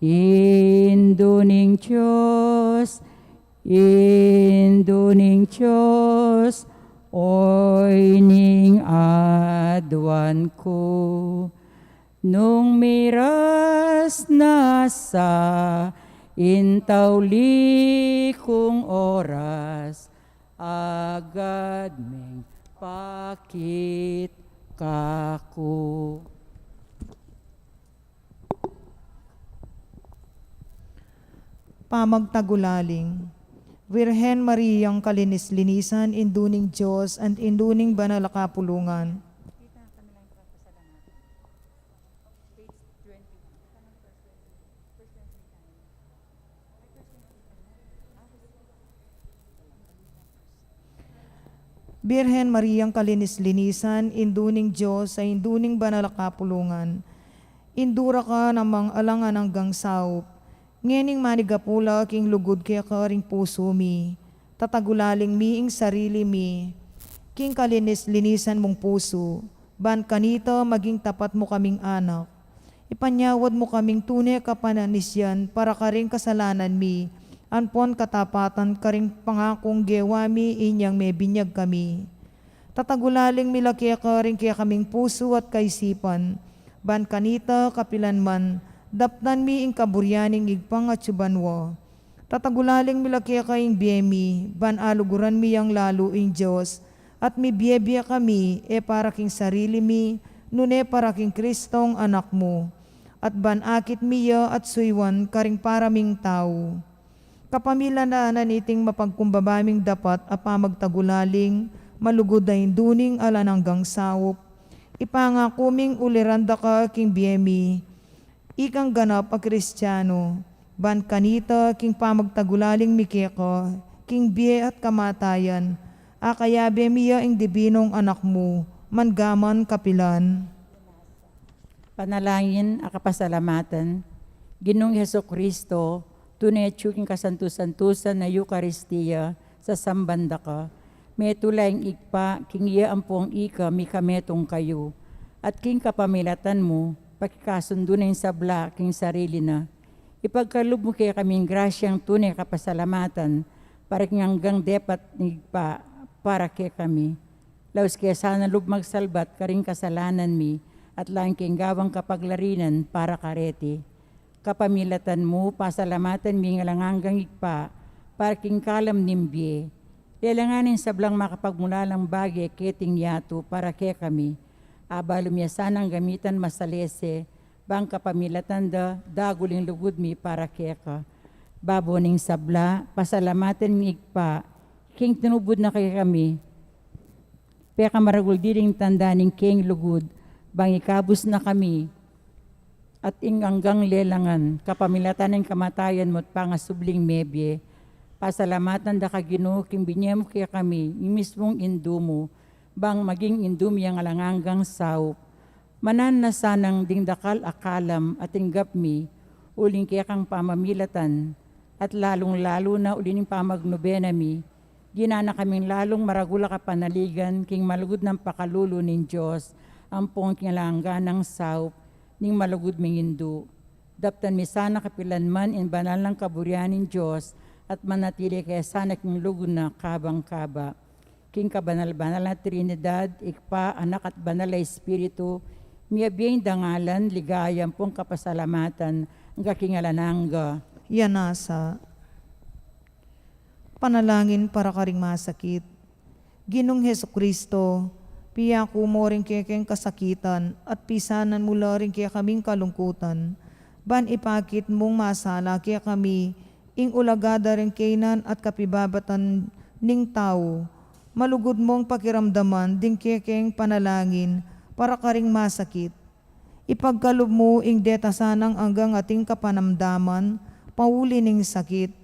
S3: Induning Diyos, oy ning adwan ko. Nung miras na sa intawli kong oras, agad meng pakit kako.
S4: Pamagtagulaling. Virhen Mariang kalinis-linisan, induning Diyos, and induning banal kapulungan. Birhen Mariang kalinis-linisan, induning Diyos, sa induning banal kapulungan. Indura ka namang alangan hanggang saup. Ngening manigapula king lugod kaya karing puso mi. Tatagulaling mi ing sarili mi. King kalinis-linisan mong puso. Ban kanito maging tapat mo kaming anak. Ipanyawad mo kaming tunay kapananisyan para karing kasalanan mi. Anpon katapatan karing pangakong gewami inyang may binyag kami. Tatagulaling milaki karing kaya kaming puso at kaisipan. Ban kanita kapilanman, daptan mi ing kaburyaning igpang at subanwa. Tatagulaling milaki kaing biyemi, ban aluguran mi yang lalo ing Diyos. At mi biyebya kami para king sarili mi, nune para king Kristong anak mo. At ban akit miya at suywan karing paraming tao. Kapamila na naniting mapagkumbabaming dapat apamagtagulaling, malugod na induning alan hanggang sawop. Ipangakuming uliranda ka king biyemi, ikang ganap a Kristiyano, ban kanita king pamagtagulaling mikeka, king biye at kamatayan, akayabe miya ing dibinong anak mo, mangaman kapilan.
S3: Panalangin a kapasalamatan, Ginoong Hesukristo, tunay tsuking kasantusan-tusan na Eucharistia sa sambanda ka. May tulayng ikpa, king iya ampong ika, mi kametong kayo. At king kapamilatan mo, pakikasundo na yung sabla, king sarili na. Ipagkalub mo kaya kaming grasyang tunay kapasalamatan, para king hanggang depat nigpa, para kaya kami. Laos kaya sana lub magsalbat karing kasalanan mi, at lang king gawang kapaglarinan para kareti. Kapamilatan mo, pasalamatan mi nga lang hanggang ikpa, para king kalam nimbye. Kailanganin sablang makapagmulalang bagay keting yato para kaya kami. Abalum ya sanang gamitan masalese, bang kapamilatan da daguling lugod mi para kaya ka. Baboning sabla, pasalamatan mi ikpa, king tinubod na kaya kami. Peka maragul diring tandaning king lugod, bang ikabus na kami, at inganggang lelangan, kapamilatan ng kamatayan mo't pangasubling mebye, pasalamatan da ka Ginoo, king binyem kaya kami, yung mismong indumo, bang maging indum yang alanganggang saup, manan na sanang dingdakal akalam at tinggap mi, uling kaya kang pamamilatan, at lalong-lalo na uling pamagnobena mi, ginana kaming lalong maragula ka panaligan, king malugod ng pakalulo nin Diyos, ampong kinalangga ng saup, ning malugod ming indu. Daptan mi sana kapilanman in banal ng kaburyanin Diyos, at manatili kaya sana king lugod na kabang-kaba. King kabanal-banal na Trinidad, ikpa, anak at banal na Espiritu, miabiyang dangalan, ligayang pong kapasalamatan, ang kakingalanangga.
S4: Yanasa. Panalangin para karing masakit. Ginong Hesukristo, piyaku mo rin kaya kayong kasakitan at pisanan mula rin kaya kaming kalungkutan. Ban ipakit mong masala kaya kami, ing ulagada rin kainan at kapibabatan ning tao. Malugod mong pakiramdaman din kaya kayong panalangin para karing masakit. Ipagkalob mo ing detasanang hanggang ating kapanamdaman, pauli ning sakit.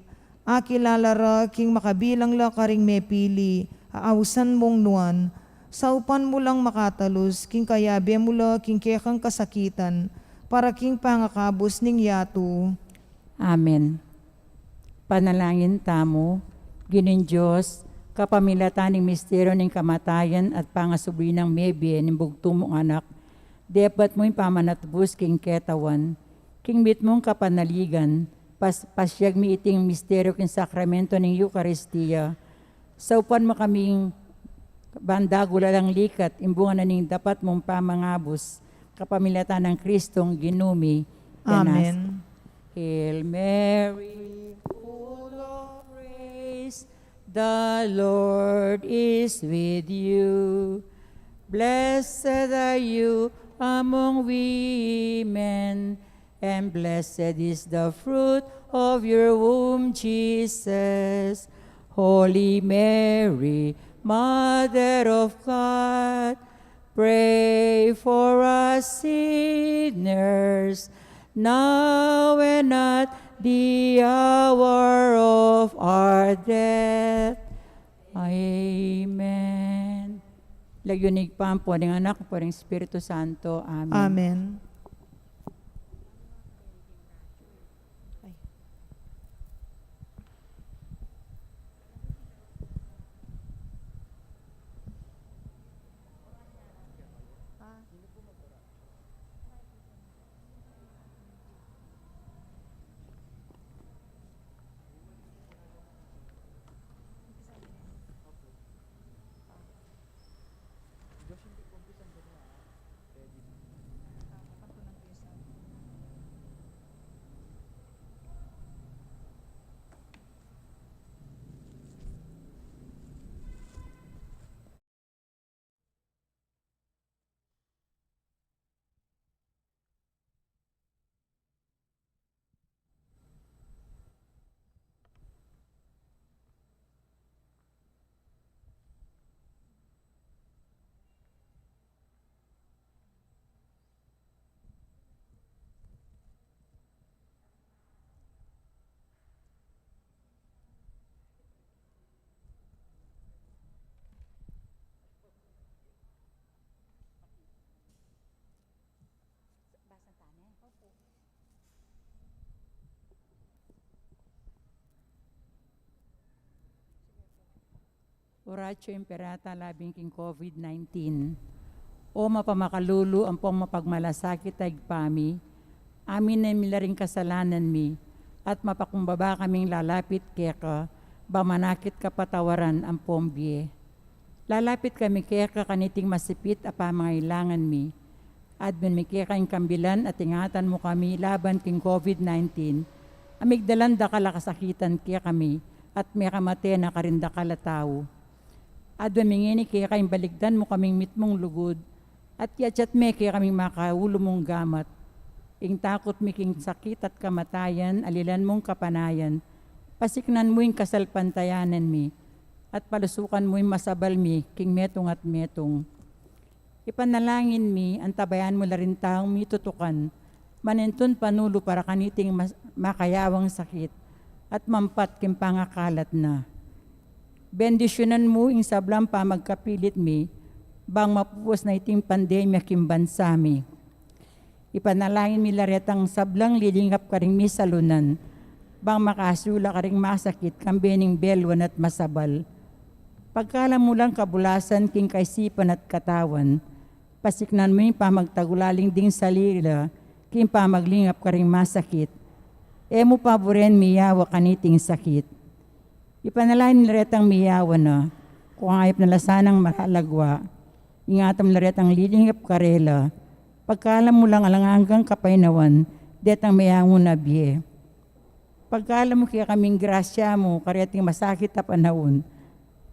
S4: Akilalara king makabilang la karing mepili, aawsan mong nuan, saupan mo lang makatalos, king kayabe mo la king kekang kasakitan, para king pangakabos ning yato.
S3: Amen. Panalangin tamo, Ginoong Diyos, kapamilatan ng misteryo ng kamatayan at pangasubli ng mebye ng bugtong mong anak, dapat mo'y pamanatbus king ketawan, king mit mong kapanaligan, pasyag mi iting misteryo king sakramento ng Eucharistia, saupan mo kaming bandagula lang likat, imbungan na ning dapat mong pamangabos, kapamilatan ng Kristong ginumi.
S4: Amen.
S3: Hail Mary, full of grace, the Lord is with you. Blessed are you among women, and blessed is the fruit of your womb, Jesus. Holy Mary, Mother of God, pray for us sinners, now and at the hour of our death. Amen. Lagyunig pa ang po ng anak po ng Espiritu Santo. Amen.
S4: Amen.
S3: Oratio Imperata labing king COVID-19. O mapamakalulu ang pong mapagmalasakit ay pami, amin na milaring kasalanan mi, at mapakumbaba kaming lalapit keka, bamanakit kapatawaran ang pombie. Lalapit kami keka kaniting masipit a pamangailangan mi, at ben mi keka yung kambilan at ingatan mo kami laban king COVID-19, amigdalan da kalakasakitan kaya kami, at may kamate na karinda kalatao. At ben mingini kaya kayong baligdan mo kaming mitmong lugod, at yachat me kaya kaming makaulo mong gamat. Ing takot mi king sakit at kamatayan, alilan mong kapanayan, pasiknan mo yung kasalpantayanan mi, at palusukan mo yung masabal mi, king metong at metong. Ipanalangin mi, ang tabayan mo larin taong mi tutukan, manentun panulo para kaniting makayawang sakit, at mampat king pangakalat na. Bendisyonan mo ing sablang pa magkapilit mi, bang mapuwas na iting pandemya king bansa mi. Ipanalangin mi laretang sablang lilingap ka ring mi salunan, bang makasula ka ring masakit kambening belwan at masabal. Pagkala mo lang kabulasan king kaisipan at katawan, pasiknan mo yung pamagtagulaling ding salila, king pamaglingap ka ring masakit, mo paboren miyawa kaniting sakit. Ipanalangin laretang miyawa na, kung ayop na lasanang mahalagwa, ingatam laretang lilingap karela, pagkala mo lang alangangang kapainawan, detang mayango na biye. Pagkala mo kaya kaming grasya mo, kareting masakit na panahon,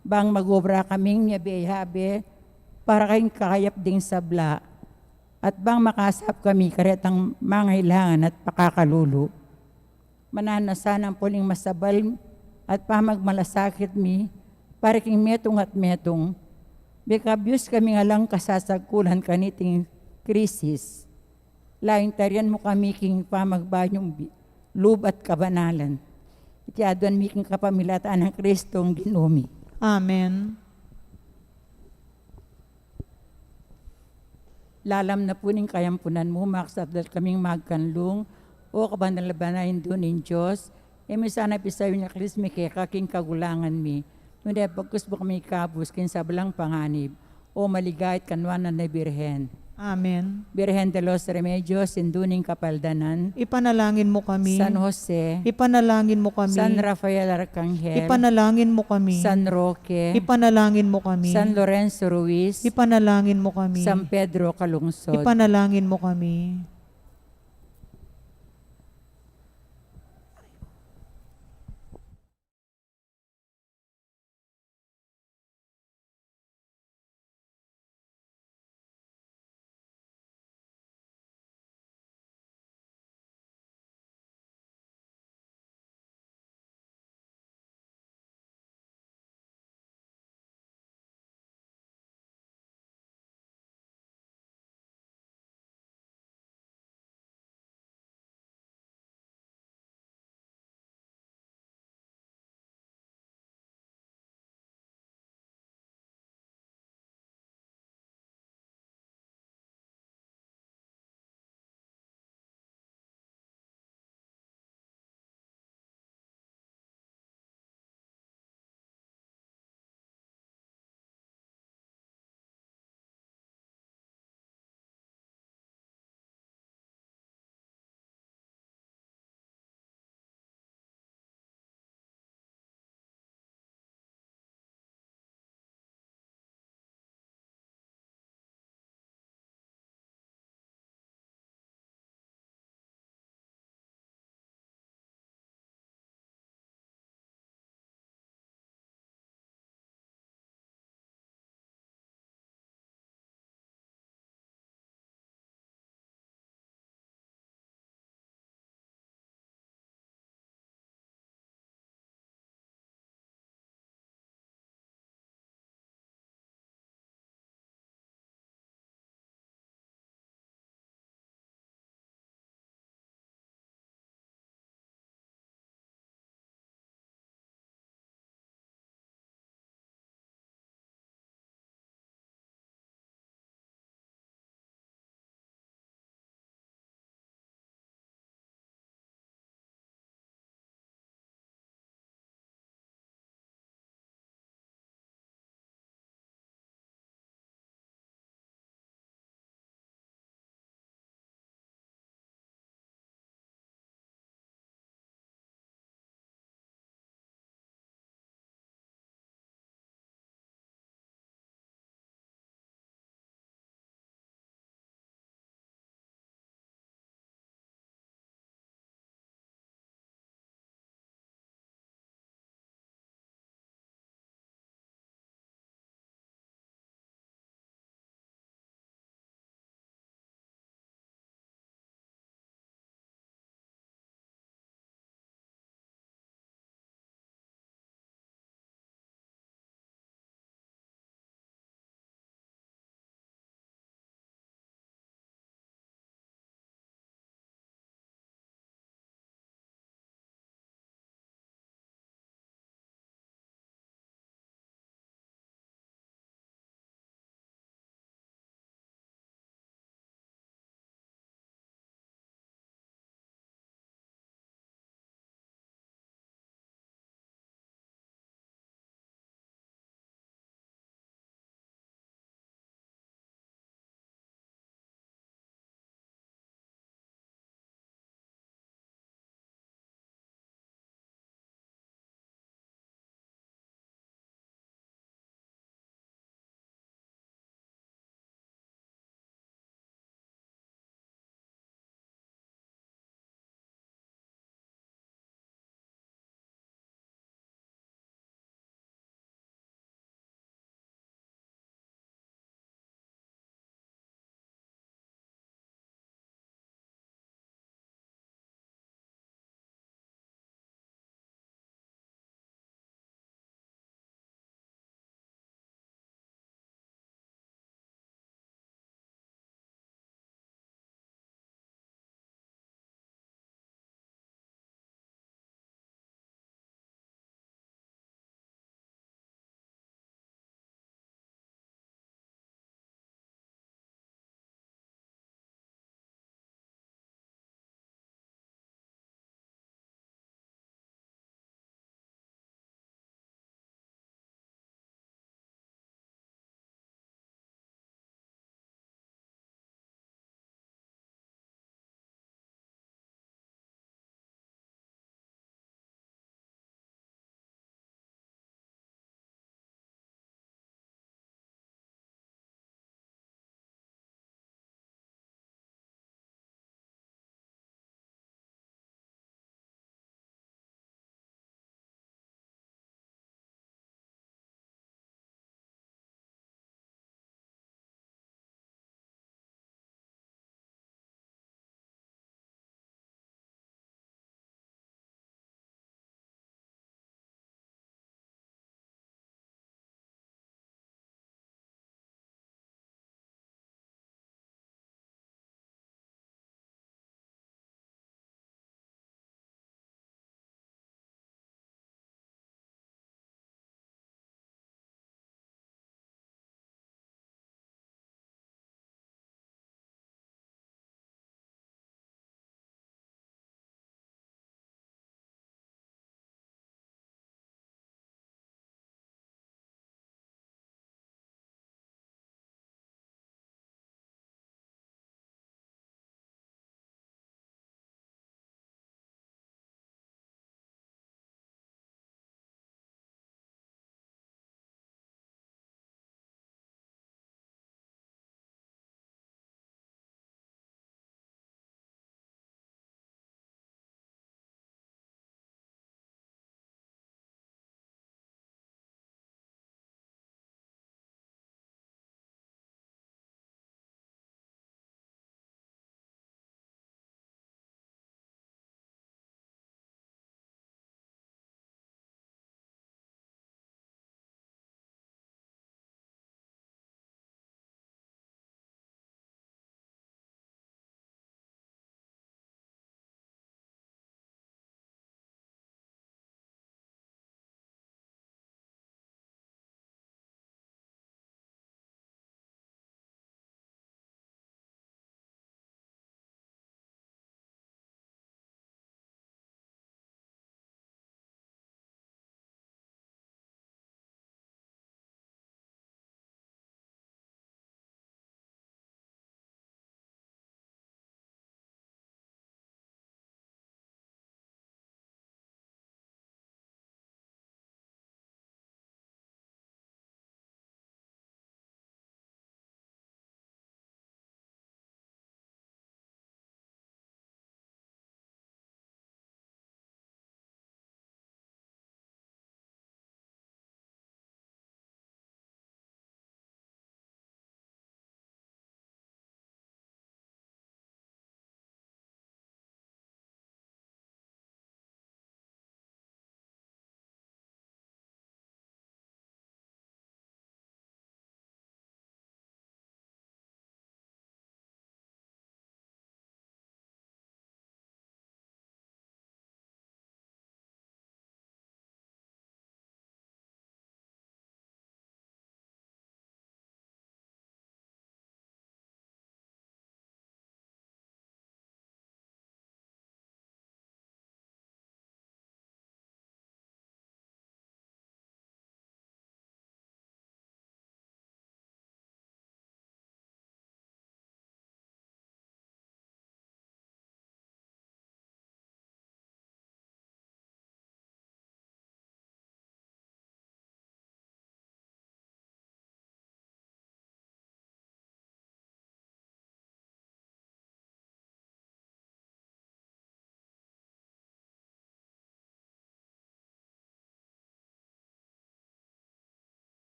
S3: bang magobra kaming yabe-yabe, para kayong kakayap ding sabla, at bang makasap kami karetang mangailangan at pakakalulo. Mananasan ang puling masabal at pamagmalasakit mi, para king metong at metong, bekabyos kami nga lang kasasagkulan kaniting krisis. Laing tarian mo kami king pamagbanyong lub at kabanalan. Itiaduan mi king kapamilataan ng Kristong Ginumi.
S4: Amen.
S3: Lalam na puning kayampunan mo, maksabdal kaming magkanlung, o kabanalabanayin doon in Diyos, may sana pisayo niya Kristo mi kaya kaking kagulangan mi, nunay pagkusbo kami kabus kin sablang panganib, o maligayat kanwanan na Birhen.
S4: Amen.
S3: Birhen de los Remedios, sinduning kapaldanan,
S4: Ipanalangin mo kami.
S3: San Jose,
S4: Ipanalangin mo kami.
S3: San Rafael Arcangel,
S4: Ipanalangin mo kami.
S3: San Roque,
S4: Ipanalangin mo kami.
S3: San Lorenzo Ruiz,
S4: Ipanalangin mo kami.
S3: San Pedro Calungsod.
S4: Ipanalangin mo kami.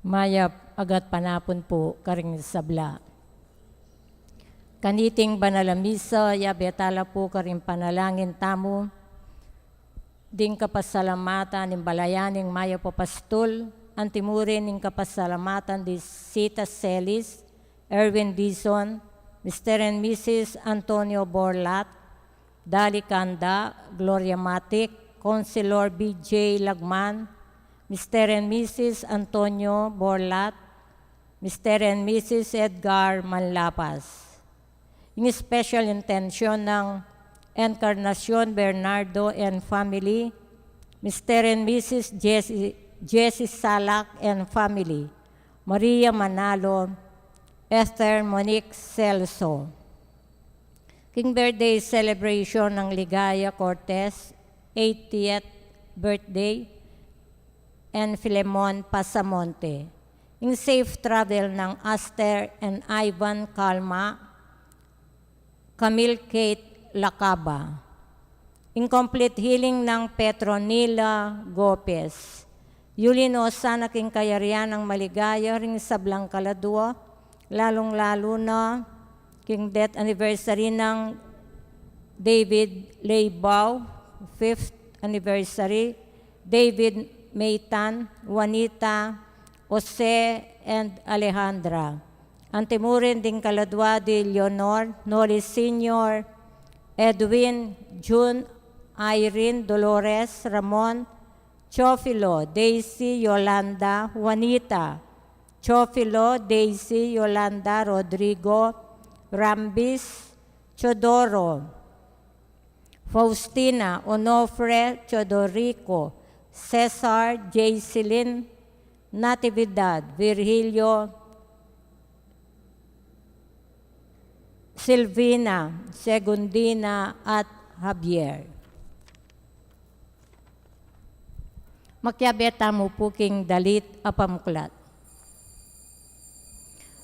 S5: Mayap agat panapon po karing sabla. Kaniting banalamisa, yabetala po karing panalangin tamo, ding kapasalamatan ng balayaning maya po pastol, antimurin ng kapasalamatan di Sita Celis, Erwin Dizon, Mr. and Mrs. Antonio Borlat, Dali Kanda, Gloria Matic, Councilor B.J. Lagman, Mr. and Mrs. Antonio Borlat, Mr. and Mrs. Edgar Manlapas. Yung special intention ng Encarnacion Bernardo and family, Mr. and Mrs. Jessie Salak and family, Maria Manalo, Esther Monique Celso. King birthday celebration ng Ligaya Cortez, 80th birthday, and Filemon Pasamonte. Yung safe travel ng Aster and Ivan Calma, Camille Kate Lacaba. Incomplete healing ng Petronila Gopez. Yulino sana king kayarian ng maligaya ring sablang kaladwa, lalong-lalo na king death anniversary ng David Leibao, 5th anniversary, David Maytan, Juanita, Jose, and Alejandra. Antimurin ding kaladwa di Leonor, Noli Sr., Edwin, June, Irene, Dolores, Ramon, Chofilo, Daisy, Yolanda, Juanita, Chofilo, Daisy, Yolanda, Rodrigo, Rambis, Chodoro, Faustina, Onofre, Chodorico, Cesar, Jaycelyn, Natividad, Virgilio, Silvina, Segundina, at Javier. Makyabeta mo po king dalit apamuklat.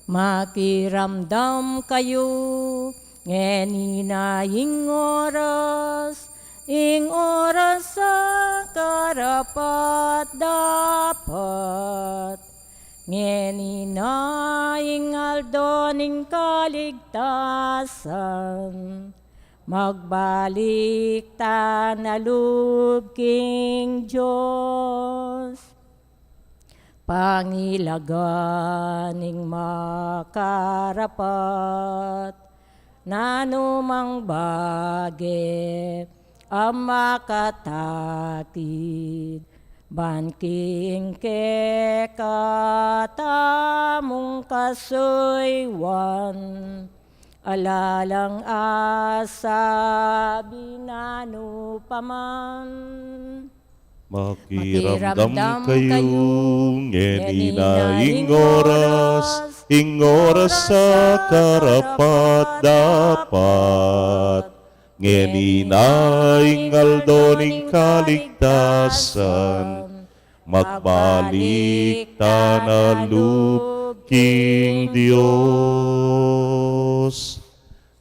S5: Makiramdam kayo, ngenina ing oras sa karapat dapat. Ngenina ing aldoning kaligtasan, magbalik ta na loob king Diyos. Pangilaganing makarapat, nanumang bagay ang makatatid. Banking ke katamong kasuywan, alalang asa binano paman.
S6: Makiramdam kayo, ngenina ing oras sa karapat dapat. Ngenina ing aldoning kaligtasan, magbalik ta na loob king Dios.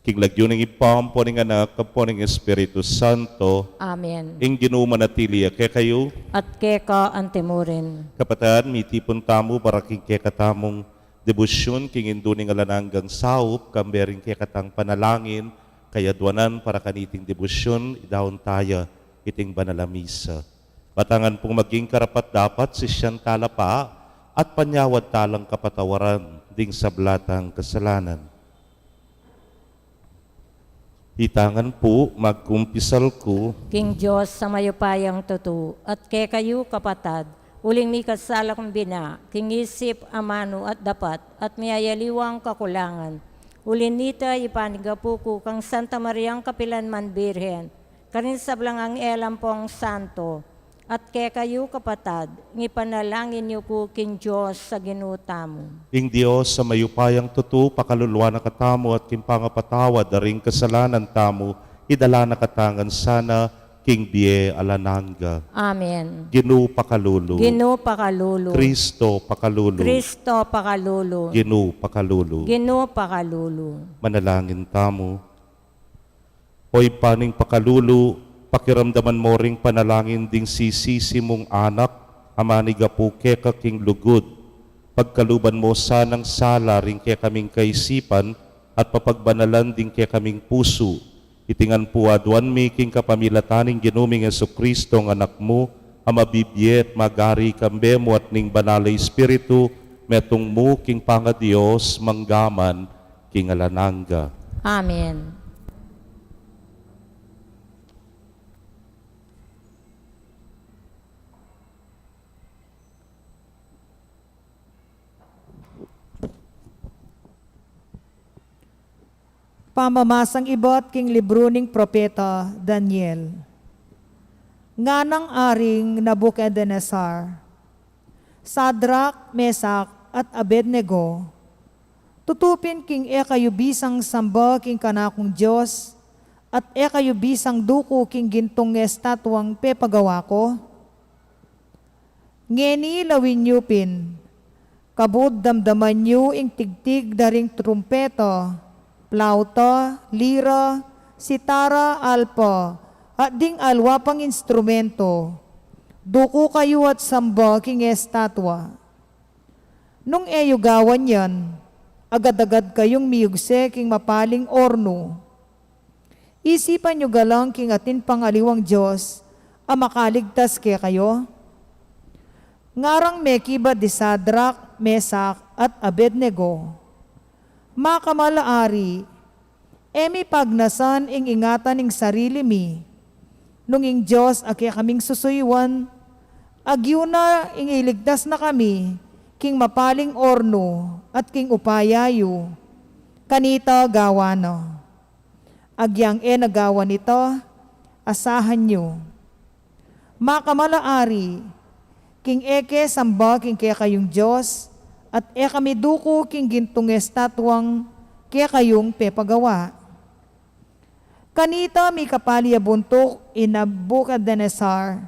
S6: King lagyo ng ipampo ng anak, kapo ng Espiritu Santo,
S5: Amen.
S6: ing ginumanatili kay kayo,
S5: At keka antemurin.
S6: kapatan, mitipon tamo para king kekatamong debosyon, king induning alananggang saup, kambering kekatang panalangin, kaya duwanan para kaniting debosyon, idahon tayo iting banalamisa. Batangan pong maging karapat dapat si siyang talapa at panyawad talang kapatawaran ding sablatang kasalanan. Hitangan po, magkumpisal ko,
S5: King Diyos sa mayupayang tutu, at kay kayo kapatad, uling mi kasala kong bina, king isip, amano at dapat, at miyayaliwang kakulangan. Ulin nita ipanigapu ko kang Santa Mariang Kapilanman Birhen, karin sablang ang elam pong santo, at kay kayo kapatad, ngipanalangin niyo ko king Diyos sa ginutamo.
S6: ing Diyos sa mayupayang tutu, pakaluluwa na katamo at kimpangapatawad na ring kasalanan tamo, idala na katangan sana, king Bie Alananga.
S5: Amen.
S6: Ginu pakalulu.
S5: Gino pakalulu.
S6: Kristo pakalulu.
S5: Kristo pakalulu.
S6: Ginu pakalulu.
S5: Gino pakalulu.
S6: Manalangin tamo. Hoy paning pakalulu, pakiramdaman mo ring panalangin ding sisisi mong anak, amaniga po keka king lugod, pagkaluban mo sanang sala rin kaya kaming kaisipan at papagbanalan din kaya kaming puso. Itingan po aduan mi king kapamilataning ginuming Jesucristo ng anak mo, ang mabibiyet magari kambe mo at ning banalay espiritu, metong mo king pangadios manggaman king alananga.
S5: Amen.
S4: Pamamasang ibot king libro ning propeta Daniel. Nga ng aring Nabucodonosor, Sadrak, Mesak, at Abednego, tutupin king kayo bisang samba king kanakong Diyos, at kayo bisang duko king gintong estatwang pepagawa ko. Ngeni lawin niyo pin, kabud damdaman niyo ing tigtig daring trumpeta, plauta, lira, sitara, alpa, at ding alwa pang instrumento. Duko kayo at samba king estatwa. Nung gawan yan, agad-agad kayong miyugse king mapaling orno. Isipan nyo galang king atin pangaliwang Diyos, ang makaligtas kaya kayo. Ngarang mekiba di Sadrak, Mesak, at Abednego, makamalaari, emi pagnasan ing ingatan ing sarili mi, nung ing Diyos aki kaming susuywan, agyo na ing iligtas na kami, king mapaling orno at king upayayo, kanita gawa no. Agyang nagawa nito, asahan nyo. Makamalaari, king eke samba king kaya kayong Diyos, at kami duko king gintong estatwang kaya kayong pepagawa. Kanita mi kapalya buntok Nabucodonosor,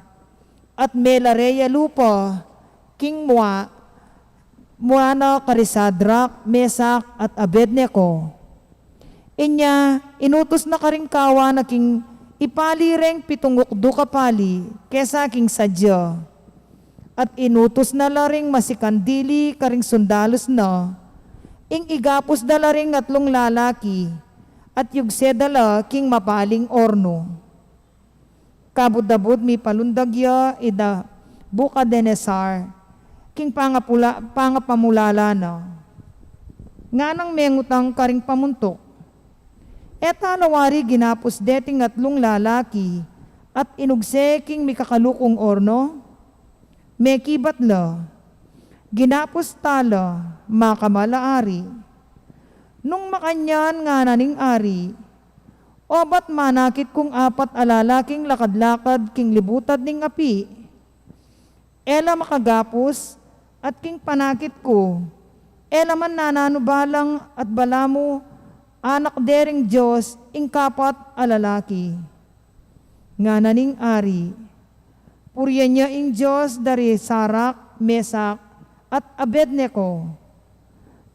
S4: at melareya lupa king muana karisadrak, Mesak, at Abednego. Inya, inutos na karing kawa na king ipalireng pitungukdo kapali kesa king sadya. At inutos na laring masikandili karing sundalos na, ing igapos dala ring atlong lalaki, at yugse dala king mapaling orno. Kabud-dabud mi palundagya Nabucodonosor, king pangapamulala na. Nga nang mengutang karing pamuntok. Eta nawari ginapos deting atlong lalaki, at inugse king mikakalukong orno, mekibat la, ginapos tala, makamalaari. Nung makanyan nga naning ari, obat manakit kung apat alalaking lakad-lakad king libutad ning api. Ela makagapos at king panakit ko, ela man nananubalang at balamo, anak dering Diyos ing kapat alalaki. Nga naning ari, puryan niya ing Diyos dari Sarak, Mesak, at Abednego.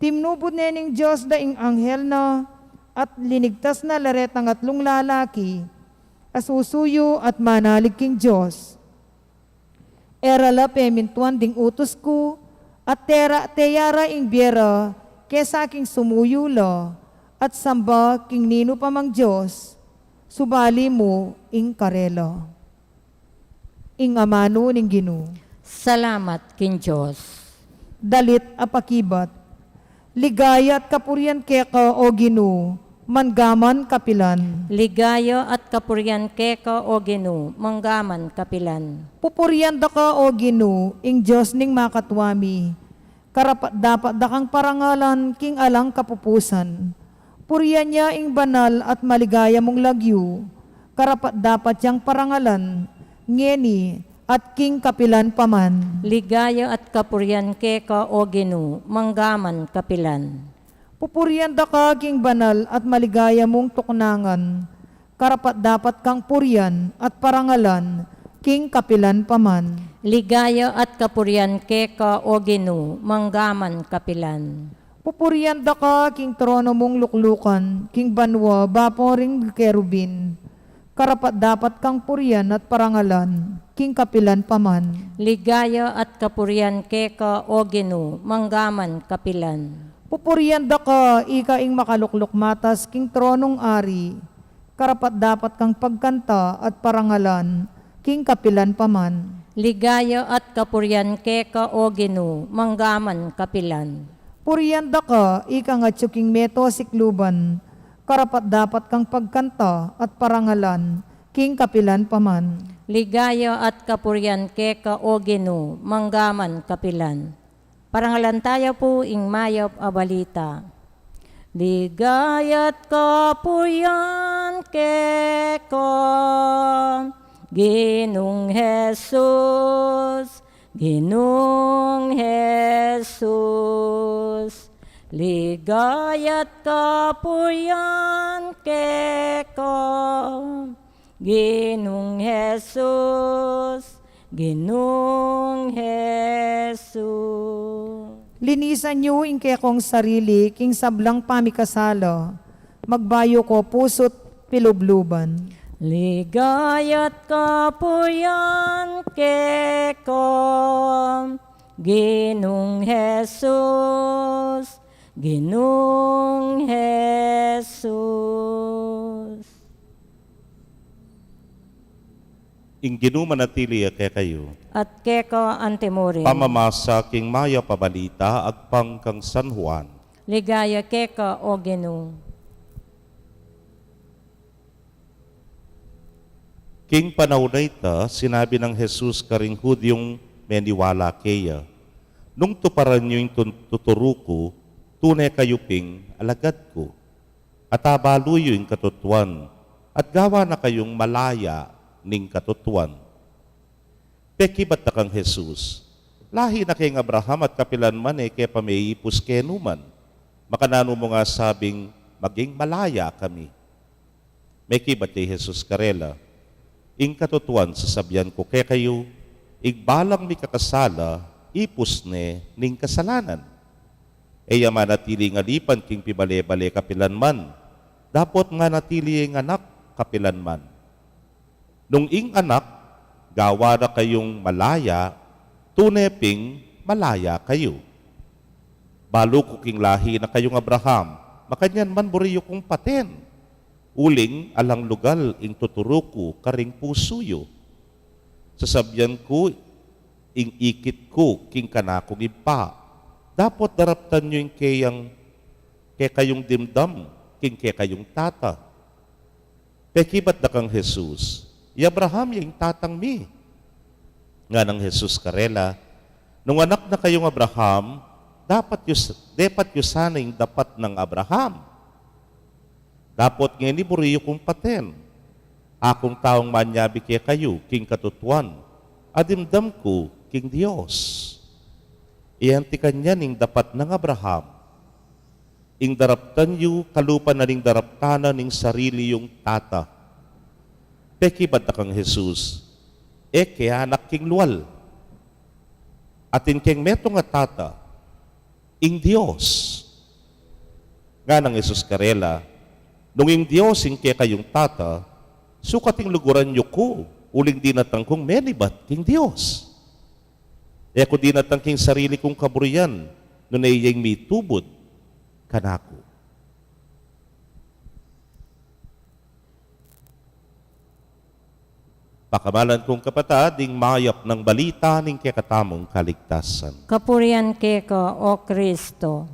S4: Timnubod nening Diyos da ing anghel na at linigtas na laretang atlong lalaki, asusuyo at manalig king Diyos. Erala pemintuan ding utos ko, at teyara ing biera, kesa king sumuyo la, at samba king nino pamang Diyos, subali mo ing karelo. Ing amano ning Ginoo.
S5: Salamat king Diyos.
S4: Dalit apakibat, ligaya at kapurian keka o Ginoo, manggaman kapilan.
S5: Ligaya at kapuryan keka o Ginoo, manggaman kapilan.
S4: Pupurian da ka o Ginoo, ing Diyos ning makatwami, karapat dapat dakang parangalan king alang kapupusan. Purian niya ing banal at maligaya mong lagyo, karapat dapat yang parangalan, ngeni at king kapilan paman.
S5: Ligaya at kapuryan keka o Ginoo, manggaman kapilan.
S4: Pupurian da ka king banal at maligaya mong tuknangan, karapat dapat kang purian at parangalan, king kapilan paman.
S5: Ligaya at kapuryan keka o Ginoo, manggaman kapilan.
S4: Pupurian da ka king trono mong luklukan, king banwa, baporing kerubin, karapat dapat kang purian at parangalan, king kapilan paman.
S5: Ligaya at kapurian keka o Ginoo, manggaman kapilan.
S4: Pupurian da ka, ikaing makaluklok matas, king tronong ari, karapat dapat kang pagkanta at parangalan, king kapilan paman.
S5: Ligaya at kapurian keka o Ginoo, manggaman kapilan.
S4: Purian da ka, ika nga tsuking meto sikluban, karapat dapat kang pagkanta at parangalan, king kapilan paman.
S5: Ligaya at kapurian keka o Ginoo, manggaman kapilan. Parangalan tayo po ing mayop a balita. Ligaya't kapurian keka, Ginong Jesus, Ginong Jesus. Ligaya't kapurian keka, Ginong Jesus, Ginong Jesus.
S4: Linisan niyo ing kekong sarili, king sablang pamikasala, magbayo ko puso't pilubluban.
S5: Ligaya't kapurian keka, Ginong Jesus, Ginong Jesus.
S6: Ing ginumanatili kay kayo,
S5: At keka antemorin.
S6: pamamasa king maya pabalita agpang kang San Juan.
S5: Ligaya keka o Ginoo.
S6: King panahon ita, sinabi ng Jesus karing Hudyong meniwala kaya, nung tuparan nyo yung tuturuko, tunay kayo ping alagad ko. At abaluyo yung katutuan, at gawa na kayong malaya ning katutuan. Peki ba't na kang Jesus? Lahi na kayong Abraham at kapilan man kaya pamayipos kenuman. Makanano mo nga sabing, maging malaya kami. May kibat ni Jesus karela, ing katutuan sasabihan ko kaya kayo, igbalang mi kakasala, ipos ne ning kasalanan. Eya manatili nga lipan king pibale-bale kapilan man, dapot nga natili ng anak kapilan man. Nung ing anak, gawa na kayong malaya, tuneping malaya kayo. Balo ko king lahi na kayong Abraham, makanyan man buriyo kong paten. Uling alang lugal ing tuturuko karing pusuyo. Sasabyan ko, ing ikit ko king kanakong ipa. Dapat daraptan nyo yung kayong dimdam, king kayong tata. Pekibat na kang Jesus, i Abraham yung tatang mi. Nga ng Jesus karela, nung anak na kayong Abraham, dapat yusaning dapat ng Abraham. Dapat nga ni buriyo kong paten. Akong taong manyabi kaya kayo, king katutuan. Adimdam ko, king Diyos. Iantikan niya ning dapat ng Abraham. Ing daraptan yu, kalupan na ning daraptana ning sarili yung tata. Peki ba't na kang Jesus? Kaya anak king luwal. Atin king meto nga tata, ing Diyos. Nga ng Jesus karela, nung ing Diyos ing kaya kayong tata, sukating luguran nyo ko, uling dinatang kong menibat king Diyos. Ko dinatang king sarili kong kaburian, nung naiyang mitubod, kanako. Pakamalan kong kapatid, ding mayap ng balita ning kakatamong kaligtasan.
S5: Kapurian keka o Kristo.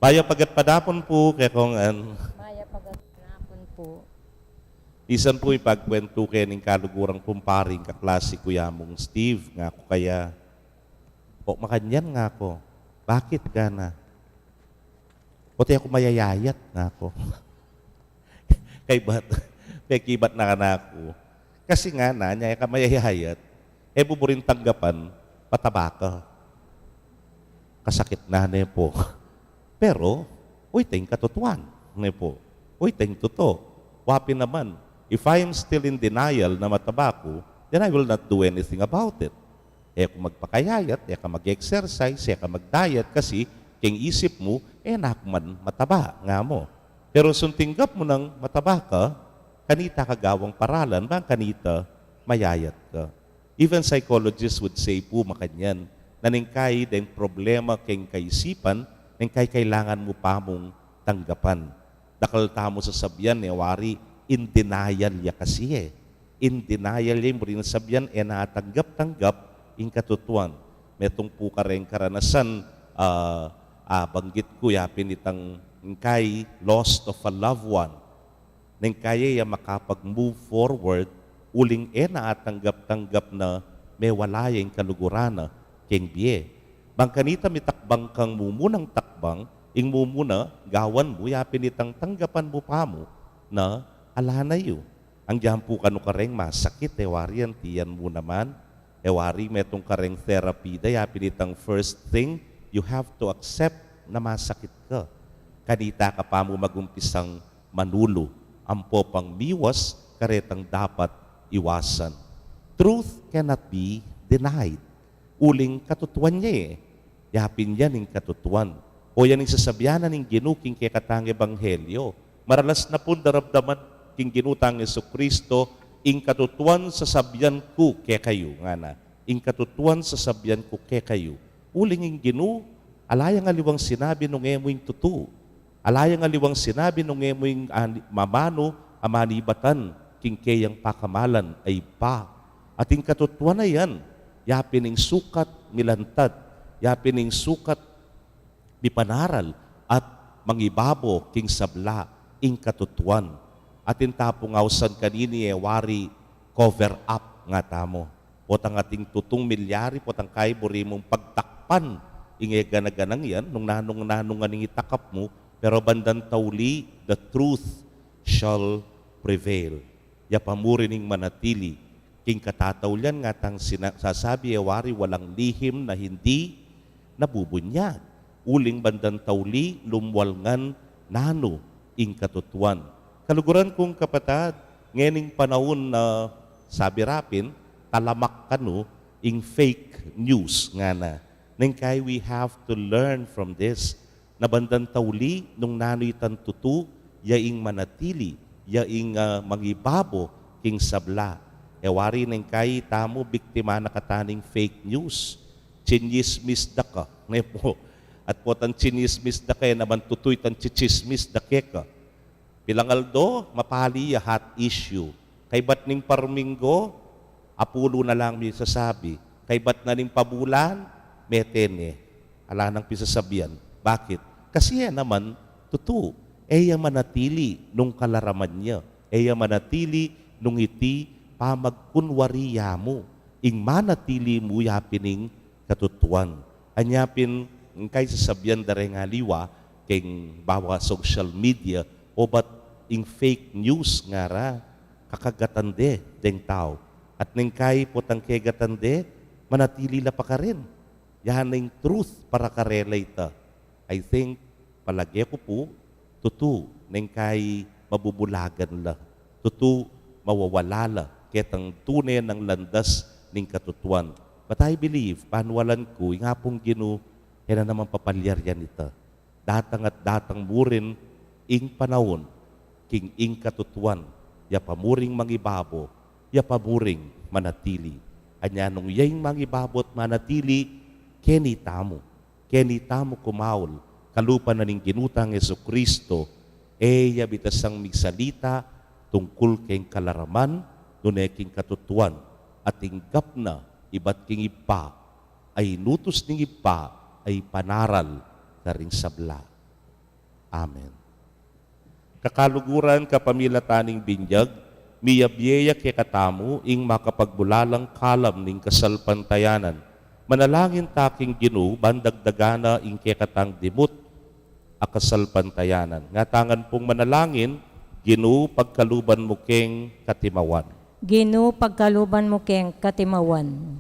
S6: Maya pagat padapon po, kaya kung
S5: Maya pagkakanapon po.
S6: isan po ipagkwento kayo ng kalugurang pumparing kaklase kuya mong Steve, nga ko kaya, o makanyan nga ko, bakit ka na? O tayo ako mayayayat nga ko. Kay ba't, pekibat na ka na ako. Kasi nga na, niya ka mayayayat, buburin tanggapan, pataba ka. Kasakit na po. Pero, uy, ting katutuan. Po. Uy, ting totoo. Wapi naman. If I am still in denial na mataba ko, then I will not do anything about it. Kung magpakayayat, ka mag-exercise, ka mag-diet, kasi king isip mo, nakman mataba nga mo. Pero suntinggap mo ng mataba ka, kanita kagawang paralan, bang kanita mayayat ka. Even psychologists would say po makanyan, na ningkay din problema king kaisipan, ningkay kailangan mo pa mong tanggapan. Dakal tamo sa sabyan, wari, in denial ya kasi In denial ya, mo rin sabyan, natanggap-tanggap in katutuan. Metong po ka rin karanasan, banggit ko, yapin itang ningkay lost of a loved one. Ningkay ya makapag-move forward, uling naatanggap-tanggap na may wala yung kalugurana, king biye. Bangkanita may takbang kang mumunang takbang, ing mumuna, gawan mo, yapin itang tanggapan mo pa mo, na alanayo. Ang diyan po kanu kareng masakit, wari yan, tiyan mo naman. Wari metong kareng therapy, yapin itang first thing, you have to accept na masakit ka. Kanita ka pa mo magumpisang manulo, ampo pang miwas, karetang dapat iwasan. Truth cannot be denied. Uling katutuan niya Yapin yan yung katutuan. O yan yung sasabyanan ng ginuking kay katang ebanghelyo. Maralas na po darabdaman king ginutang Jesucristo, ing katutuan sa sabyan ko kay kayo. Nga na, ing katutuan sa sabyan ko kay kayo. Uling ing ginu, alayang aliwang sinabi nung emoing tutu. Alayang aliwang sinabi nung emoing mamano, amanibatan, king kayang pakamalan ay pa. At ing katutuan na yan, yapin ing sukat milantad, yapin ing sukat mipanaral, at mangibabo king sabla, ing katutuan. At intapong awsan kanini wari cover up nga tamo. Potang ating tutong milyari, potang kay buri mong pagtakpan, inge ganaganang yan, nung nanong aning itakap mo, pero bandang tauli, the truth shall prevail. Yapamurining manatili, king katataulan nga tang sasabi wari walang lihim na hindi nabubunyag. Uling bandang tauli, lumwalngan nano, ing katutuan. Kaluguran kong kapatid, ngening panahon na sabi rapin, talamak kanu ing fake news nga na. Nengkay we have to learn from this. Nabandan tauli nung nanoy tantutu, yaing manatili, yaing mangibabo king sabla. Wari nengkay tamo biktima na kataning fake news. Chinyismis da ka. Nepo. At po tan chinyismis da kaya naman tutoy tan chichismis da ka. Pilangaldo, mapali ya hot issue. Kay bat ning parminggo, apulo na lang may sasabi. Kay bat na ning pabulan, metene. Ala nang pisasabihan. Bakit? Kasi yan naman, tutu. Eya manatili nung kalaraman niya. Eya manatili nung iti pamagkunwariya mo. Ing manatili mo yapining katutuan. Anyapin, kay sasabihan dare nga liwa, king bawa social media, o ba't ing fake news nga ra, kakagatande deng tao. At neng kay potang kegatande, manatili la pa ka rin. Yan ang truth para ka-relate. I think, palagi ko po, tutu, neng kay mabubulagan la. Tutu, mawawala la. Ketang tunay ng landas ning katutuan. But I believe, panwalan ko, yung hapong ginu, yan na naman papalyar yan ito. Datang at datang murin, ing panahon, king ing katutuan, ya pamuring mangibabo, ya pamuring manatili. Anya nung yaing mangibabot manatili, keni tamo kumaul, kalupa na ning ginutang Jesucristo, ya bitasang migsalita, tungkol keng kalaraman, nuneking katutuan, at inggap na, iba't king ipa, ay nutos ning ipa, ay panaral, karing sabla. Amen. Kakaluguran kapamilya taning binyag, miyabyeya kay katamu, ing makapagbulalang kalam ning kasalpantayanan. Manalangin taking ginu, bandagdagana ing kay katang dimut, akasalpantayanan. Ngatangan pong manalangin, ginu pagkaluban mo keng katimawan.
S5: Ginu pagkaluban mo keng katimawan.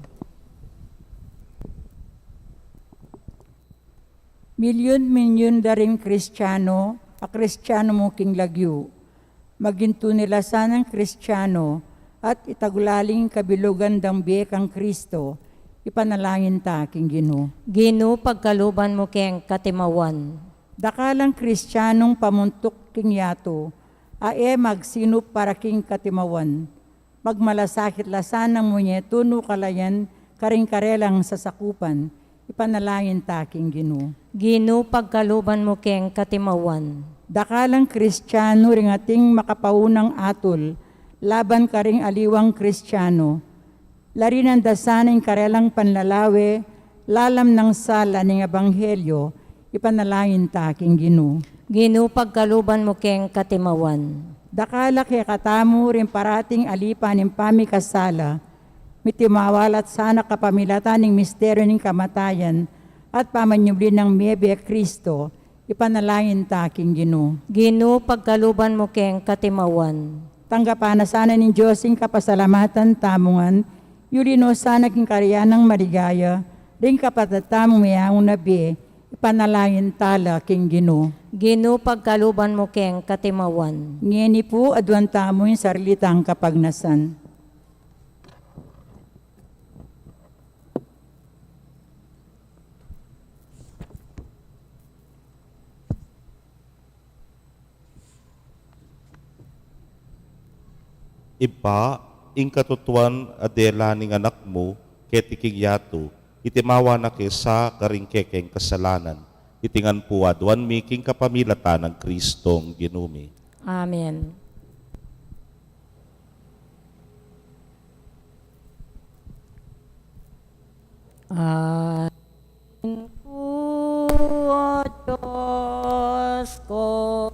S3: Milyon-milyon daring Kristiyano, a Kristiyano mo king lagyo. Maginto nila sanang Kristiyano at itagulaling kabilugan dang biyekang Kristo. ipanalangin ta king Ginoo.
S5: Ginoo, pagkaluban mo keng katimawan.
S3: Dakalang Kristiyanong pamuntok king yato, ae magsinup para king katimawan. Magmalasakit lasan ng munye, tuno kalayan, karing karelang sasakupan, ipanalangin ta king Ginoo.
S5: Ginoo, pagkaluban mo keng katimawan.
S3: Dakalang Kristiyano ring ating makapaunang atol, laban karing aliwang Kristiyano. Larinan dasaning karelang panlalawe, lalam ng sala ng Ebanghelyo, ipanalangin ta king Ginoo.
S5: Ginoo, pagkaluban mo keng katimawan.
S3: Dakala kay katamu rin parating alipan ng pamikasala, mitimawalat sana kapamilatan ng misteryo ng kamatayan at pamanyublin ng Mebe Kristo, ipanalangin ta king Ginoo.
S5: Ginoo, pagkaluban mo keng katimawan.
S3: Tanggapan na sana ng Diyos ang kapasalamatan tamungan, yulino sana king karyanang maligaya, rin kapatatamong mayang nabi, ipanalangin tala king Ginoo.
S5: Ginoo, pagkaluban mo keng katimawan.
S3: Ngeni po adwan tamo yung sarlitang kapagnasan.
S6: Iba, ing katutuan adela ning anak mo, ketiking yato, itimawa na kesa karing kekeng kasalanan. Itingan po adwan miking kapamilatan ng Kristong Ginumi.
S5: Amen. Amin po, O Diyos ko,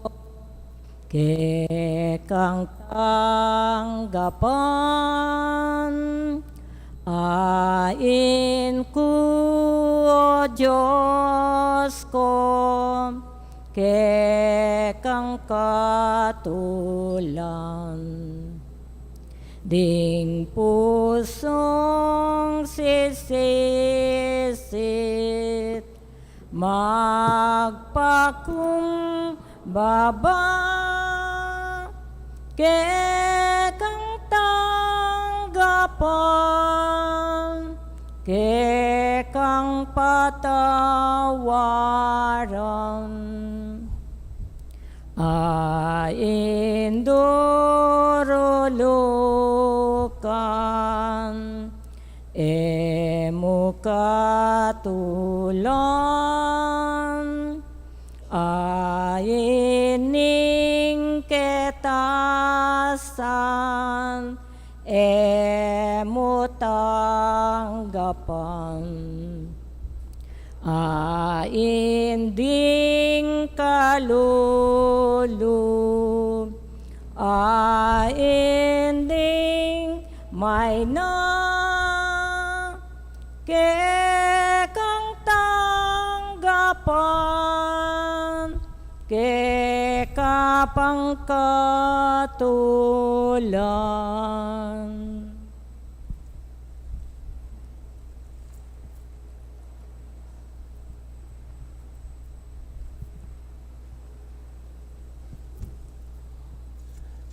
S5: kekang tanggapan. Ain ko, O Diyos ko, kekang katulan. Ding pusong sisisit, magpakumbaba, kekang tanggapan, kekang patawaran. Ain dorulukan, emu katulan, ain ning ketasan, emu tanggapan. Ain ding kalulu, ain ding may na, kekang tanggapan, kekapang katulan.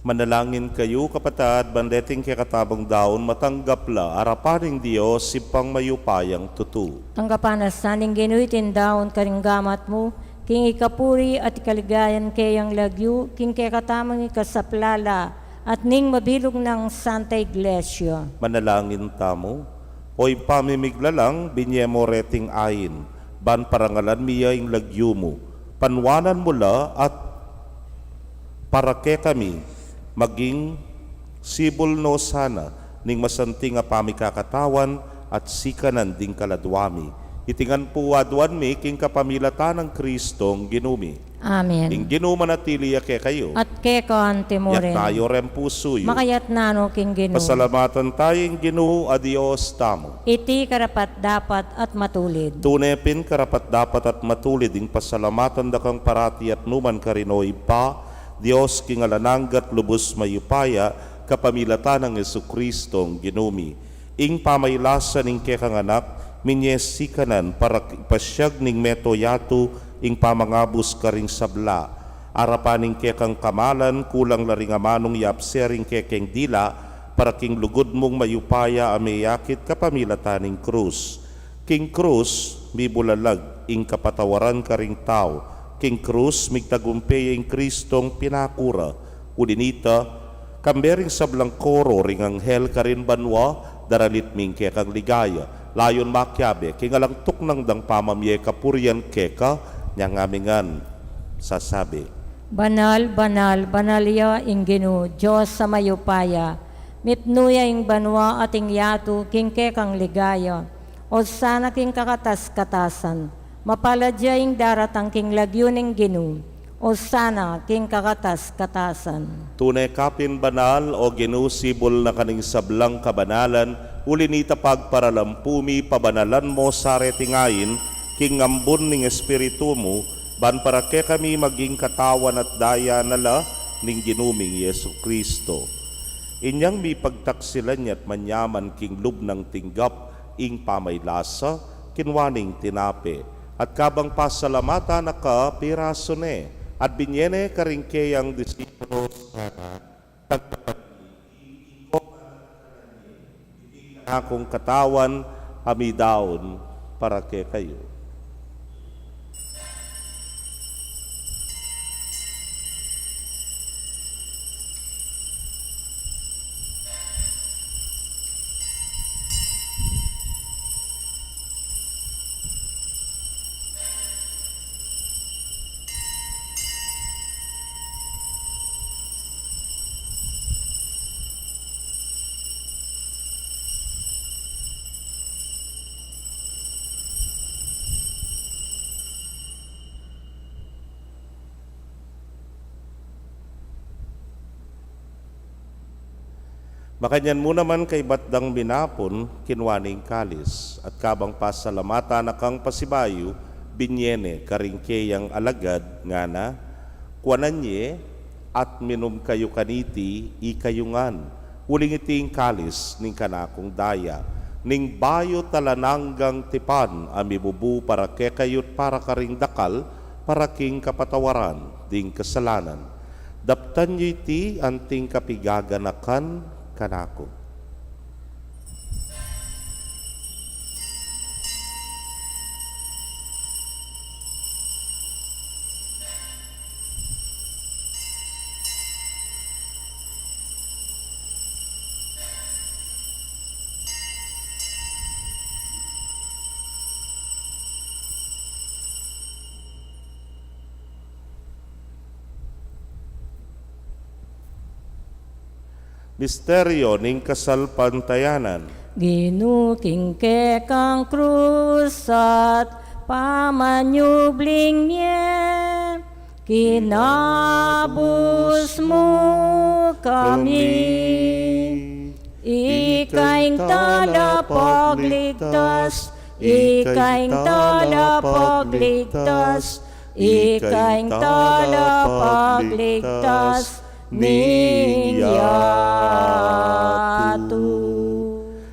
S6: Manalangin kayo, kapatad, bandeting kay katabang daon, matanggapla, arapaning Diyos, sipang mayupayang tutu.
S5: Tanggapan na saning ginuitin daon karinggamat mo, king ikapuri at ikaligayan kayang lagyu, king kay katamang ikasaplala, at ning mabilog ng Santa Iglesia.
S6: Manalangin tamo, oy pamimiglalang, binyemo reting ayin, ban parangalan miya ing lagyu mo, panwanan mula at para ke kami, maging sibol no sana, ning masanting nga pamikakatawan at sikanan ding kaladwami. Itingan po adwan mi king kapamilatan ng Kristong Ginumi.
S5: Amen.
S6: Ing ginumanatili ke kayo.
S5: At kekan
S6: Yat
S5: timurin.
S6: tayo rempusuyo.
S5: Makayat nano king Ginoo.
S6: Pasalamatan tayong Ginoo a Dios tamo.
S5: Iti karapat dapat at matulid.
S6: Tunepin karapat dapat at matulid ing pasalamatan dakang parati at numan karinoy pa, Dios kingalananggat lubos mayupaya, kapamilatan ng Jesukristong Ginumi. Ing pamaylasan ing kekang anak, minyesikanan para pasyag ning meto yato, ing pamangabus karing sabla. Arapaning kekang kamalan, kulang laring amanong yapsering kekeng dila, para king lugod mong mayupaya amiyakit kapamilataning krus. King krus, mi bulalag, ing kapatawaran ka ring tao. King krus, migtagumpay ing Kristong pinakura. Ulinita, kambering sablang koro ring anghel ka rin banwa, daralit ming kekang ligaya. Layon makyabe, kingalang tuknang dang pamamye kapuryan keka, niyang amingan sasabi.
S5: Banal, banal, banalya ing Gino, Diyos sa mayupaya. Mitnuya ing banwa ating yatu, king kekang ligaya. O sana king kakatas-katasan. Mapaladya ing daratang king lagyo ning Gino. O sana king kakatas-katasan.
S6: Tunay kapin banal o ginusibol na kaning sablang kabanalan, ulinita pagparalampumi pabanalan mo sa retingayin, king ngambon ning espiritu mo, ban para ke kami maging katawan at daya nala ning ginuming Yesu Kristo. Inyang mi pagtaksilan niya't manyaman king lubnang tinggap, ing pamaylasa, kinwaning tinape, at kabang pasalamata na ka pirasone, at binyene karingkeyang disipulos akong katawan amidaon para ke kayo. Makanyan mo naman kay batdang binapon, kinwaning kalis, at kabang pasalamata na kang pasibayo, binyene karingkeyang alagad nga na, kuananye at minum kayo kaniti ikayungan, uling iting kalis ning kanakong daya, ning bayo talananggang tipan, amibubu para kekayot para karing dakal, para king kapatawaran, ding kasalanan. Daptan nyo iti anting kapigaganakan, kanako. Misteryo ning kasalpantayanan.
S5: Ginuking kang krus at pamanyubling niya, kinabus mo kami. Ikaing talapagligtas, ikaing talapagligtas, ikaing talapagligtas, ninyatu.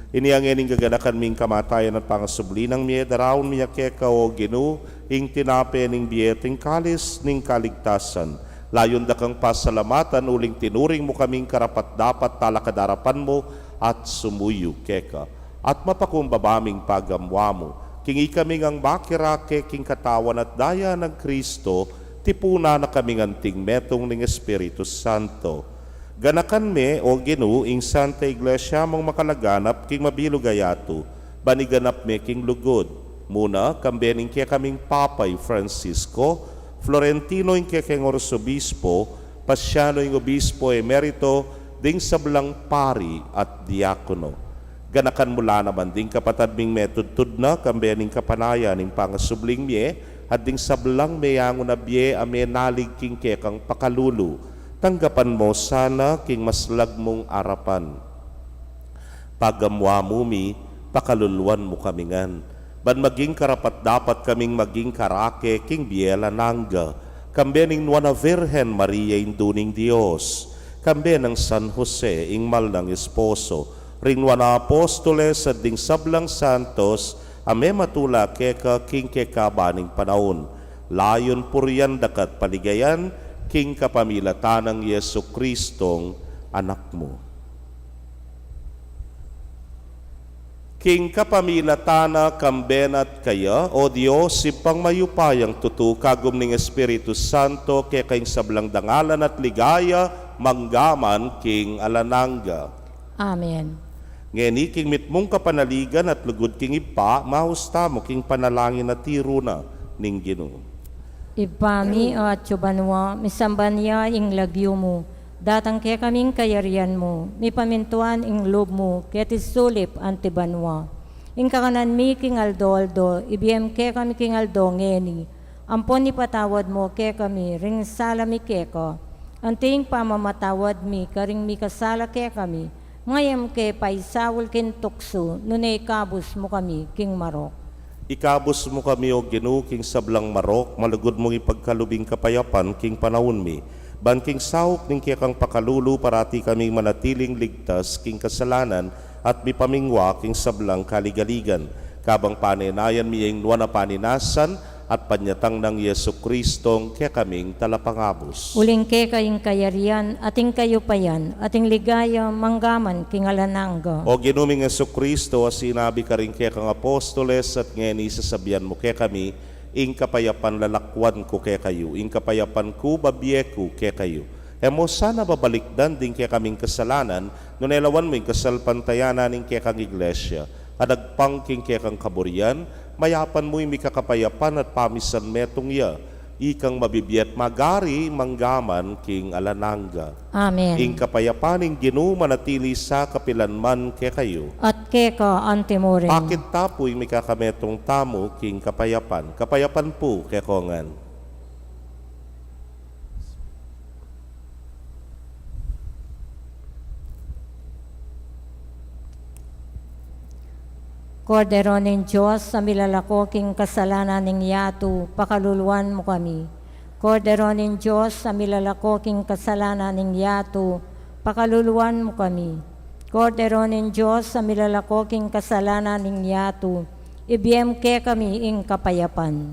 S6: Ini ang ining gaganakan ming kamatayan at pangasubli ng miye daraon miya keka o Ginu, ing tinape ning biyeting kalis ning kaligtasan. Layon da kang pasalamatan uling tinuring mo kaming karapat dapat talakadarapan mo at sumuyo keka. At mapakumbabaming pagamwa mo. Kingi kaming ang makirake king katawan at daya ng Kristo, tipuna na kaming anting metong ning Espiritu Santo. Ganakan me o Ginu ing Santa Iglesia mong makalaganap king mabilugayato, baniganap me king lugod. Muna, kambening kaya kaming Papay Francisco, Florentino ing kaya king Orsobispo, Pasyano ing Obispo Emerito, ding sablang pari at diakono. Ganakan mula naman ding kapatad ming metudtud na, kambening kapanaya ning pangasubling me, at ding sablang mayang unabye ame nalig king kekang pakalulu, tanggapan mo sana king maslag mong arapan. Pagamwa mumi, pakaluluan mo kamingan. Ban maging karapat dapat kaming maging karake king biela nangga, kambe ning Nuana Virgen Maria induning Dios, kambe ng San Jose ing mal ng esposo, ring Nuana Apostoles at ding sablang santos, ame matula keka king keka baning panahon, layon puryan dakat paligayan, king kapamilatan ng Yesu Kristong anak mo. King kapamilatana kambenat kaya, o Diyos, sipang mayupayang tutu kagum ning Espiritu Santo, kaya kayong sablang dangalan at ligaya, manggaman king alananga.
S5: Amen.
S6: Ngeni king mitmong kapanaligan at lugod king ipa, mahusta mo king panalangin at tiro na ning Ginoo.
S5: Ipami at Chubanwa, misamban niya ing lagyo mo, datang kaya kaming kayarian mo, mi pamintuan ing loob mo, kaya tisulip antibanwa. Ing kakanan mi king aldo, ibiyem kaya kami king aldo ngeni, ampon ni patawad mo kaya kami, ring sala mi kaya ka, anting pamamatawad mi, karing mi kasala kaya kami, ngayam kaya paisawul kin tukso, nunay kabus mo kami, king marok.
S6: Ikabos mo kami o Ginoo king sablang marok, malugod mong ipagkalubing kapayapan king panahon mi. Ban king sahop ning kaya kang pakalulu, parati kaming manatiling ligtas king kasalanan at mipamingwa king sablang kaligaligan. Kabang paninayan mi ing nuwan na paninasan at panyatang ng Yesu Kristong kaya kaming talapangabos.
S5: Uling ke kayong kayarian, ating kayo payan, ating ligaya, manggaman, kingalanangga.
S6: O ginuming Yesu Kristo, sinabi ka rin kaya kang apostoles at ngeni sasabihan mo kaya kami, ing kapayapan lalakwan ko kaya kayo, ing kapayapan ko babyeku kaya kayo. Emo sana babalikdan din kaya kaming kasalanan, nunelawan mo ing kasalpantayanan ing kaya kang iglesia, adagpang king kaya kang kaburian, mayapan mo imi kakapayapan at pamisan metong ya, ikang mabibiyat magari manggaman king alananga.
S5: Amen.
S6: Ing kapayapan ing Ginoo manatili sa kapilanman kaya kayo.
S5: At keka antimorin.
S6: Bakit tapoy may kakametong tamo king kapayapan? Kapayapan po kaya kongan.
S5: Kordero ng Diyos, sa milalako king kasalanan ng yato, pakaluluan mo kami. Kordero ng Diyos, sa milalako king kasalanan ng yato, pakaluluan mo kami. Kordero ng Diyos, sa milalako king kasalanan ng yato, ibiyem ke kami ing kapayapan.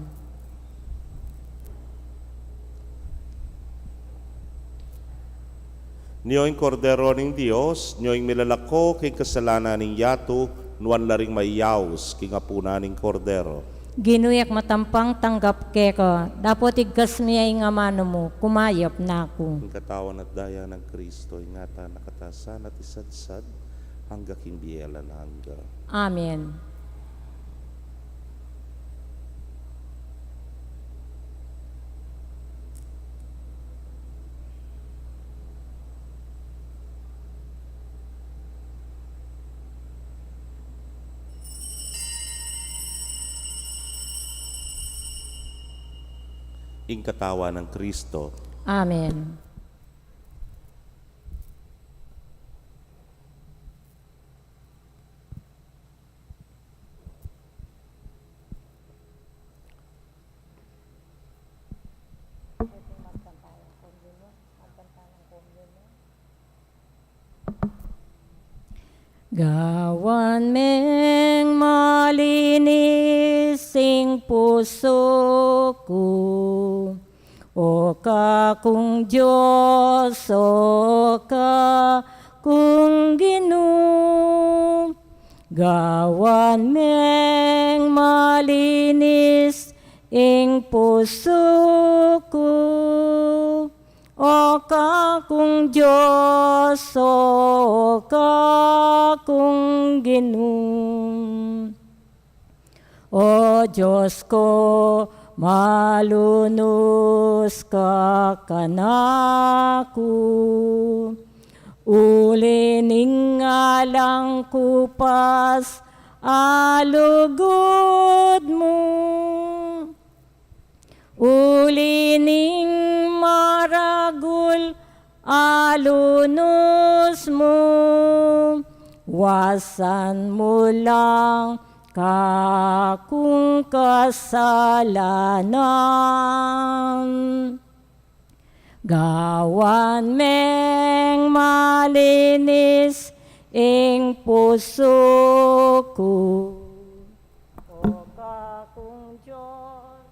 S6: Niyo'y kordero ng Diyos, niyo'y milalako king kasalanan ng yato, nuwan laring mayaws king apuna ng kordero.
S5: Ginuyak matampang tanggap keka, dapat igkas miya ing amano mo, kumayap na ako.
S6: Ang katawan at daya ng Kristo, ingata nakatasan at isadsad, hangga king biyela na hangga.
S5: Amen.
S6: Ing katawa ng Kristo.
S5: Amen. Gawan meng malinis sing puso ko, o ka kung Diyos, o ka kung Ginoo. Gawan meng malinis ing puso ko, o ka kung Diyos, o ka kung Ginoo. O Diyos ko, malunos ka kanako, ulining alang kupas alugod mo. Ulining maragul alunos mo, wasan mo lang kakung kasalanan. Gawan meng malinis ing puso ko, o kakung Diyos.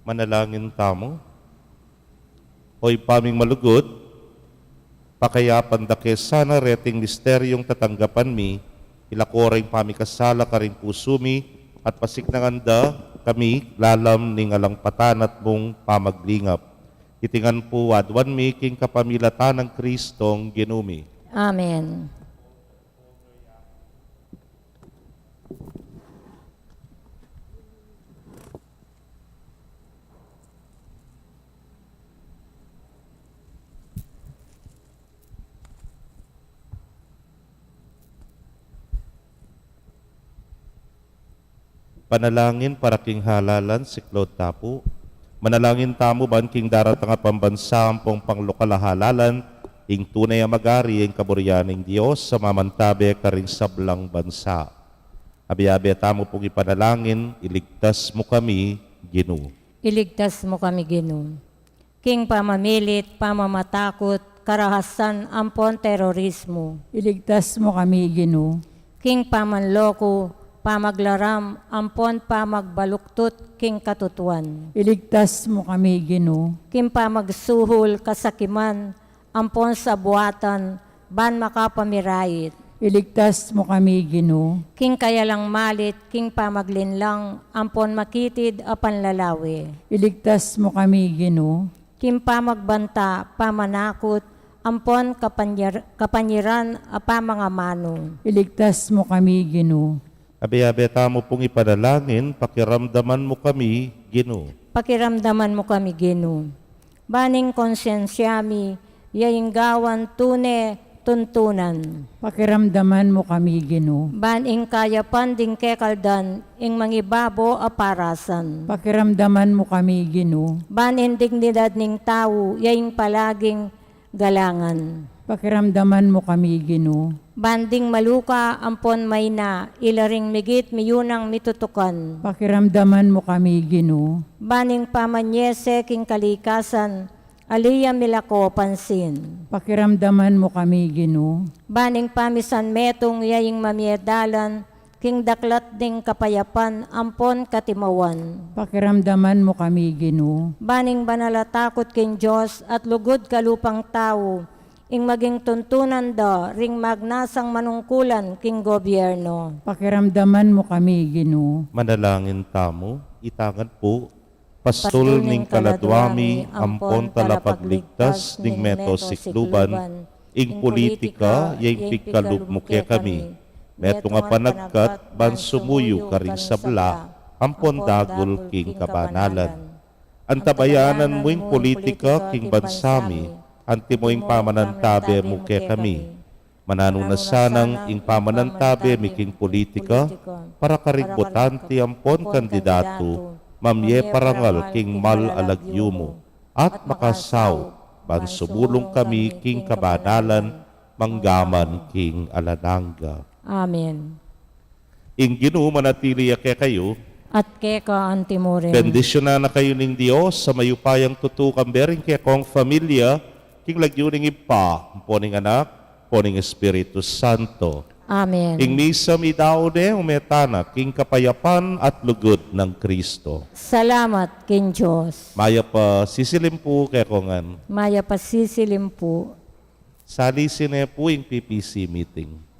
S6: Manalangin tamo. Hoy paming malugod, pakayapan da ke sana reting misteryong tatanggapan mi, ilakoreng pamikasala ka rin pusumi, at pasiknanganda kami lalam ning alang patanat mong pamaglingap. Itingan po wadwan mi king kapamilatan ng Kristong ginumi.
S5: Amen.
S6: Panalangin para king halalan si Claude Tapu. Manalangin tamo ban king daratang nga pambansa ampong panglokal halalan, ing tunay ang magari ang kaburyaning Diyos sa mamantabe karing sablang bansa. Abi-abi tamo pong ipanalangin, iligtas mo kami, Ginoo.
S5: Iligtas mo kami, Ginoo. King pamamilit, pamamatakot, karahasan, ampon terorismo.
S3: Iligtas mo kami, Ginoo.
S5: King pamanloko, pamaglaram, ampon pamagbaluktot, king katutuan.
S3: Iligtas mo kami, Ginoo.
S5: King pamagsuhol, kasakiman, ampon sa buwatan, ban makapamirait.
S3: Iligtas mo kami, Ginoo.
S5: King kayalang malit, king pamaglinlang, ampon makitid, apan lalawi.
S3: Iligtas mo kami, Ginoo.
S5: King pamagbanta, pamanakot, ampon kapanyiran, apa mga mano.
S3: Iligtas mo kami, Ginoo.
S6: Abi-abi tamo pong ipanalangin, pakiramdaman mo kami, Ginoo.
S5: Pakiramdaman mo kami, Ginoo. Baning konsensyami, yaing gawan tune, tuntunan.
S3: Pakiramdaman mo kami, Ginoo.
S5: Baning kaya panding kekaldan, ing mangibabo aparasan.
S3: Pakiramdaman mo kami, Ginoo.
S5: Banin dignidad ning tao, yaing palaging galangan.
S3: Pakiramdaman mo kami, Ginoo.
S5: Banding maluka, ampon may na, ilaring migit miyunang mitutukan.
S3: Pakiramdaman mo kami, Ginoo.
S5: Baning pamanyese king kalikasan, aliya milako pansin.
S3: Pakiramdaman mo kami, Ginoo.
S5: Baning pamisan metong yaing mamiedalan, king daklat ding kapayapan, ampon katimawan.
S3: Pakiramdaman mo kami, Ginoo.
S5: Baning banalatakot king Diyos at lugod kalupang tao, ing maging tuntunan da, ring magnasang manungkulan king gobyerno.
S3: Pakiramdaman mo kami, Ginoo.
S6: Manalangin tamo, itangan po, pastol ning kaladwami, ampon talapagligtas, ning meto sikluban, ing politika, yung pigkalub mo kaya kami, meto nga panagkat, ban sumuyo karing sabla, ampon dagol king kabanalan. Antabayanan mo yung politika, king bansami, anti mo yung pamanantabe mo kaya kami. Mananunasanang ing pamanantabe miking politika, para karigbotanti ampon kandidato, mamye parangal king mal alagyumo, at makasaw, ban sumulong kami king kabanalan, manggaman king alananga.
S5: Amen.
S6: Ing Ginoo manatili kaya kayo,
S5: At keka antimurin.
S6: bendisyon na kayo ning Dios sa mayupayang tutukang bering kaya kong familia, king lagyuning ipa, poning anak, poning Espiritu Santo.
S5: Amen.
S6: Ing misa mi daude umetana, king kapayapan at lugod ng Kristo.
S5: Salamat king Diyos.
S6: Maya pa sisilim po kaya kongan.
S5: Maya pasisilim po.
S6: Salisin po yung PPC meeting.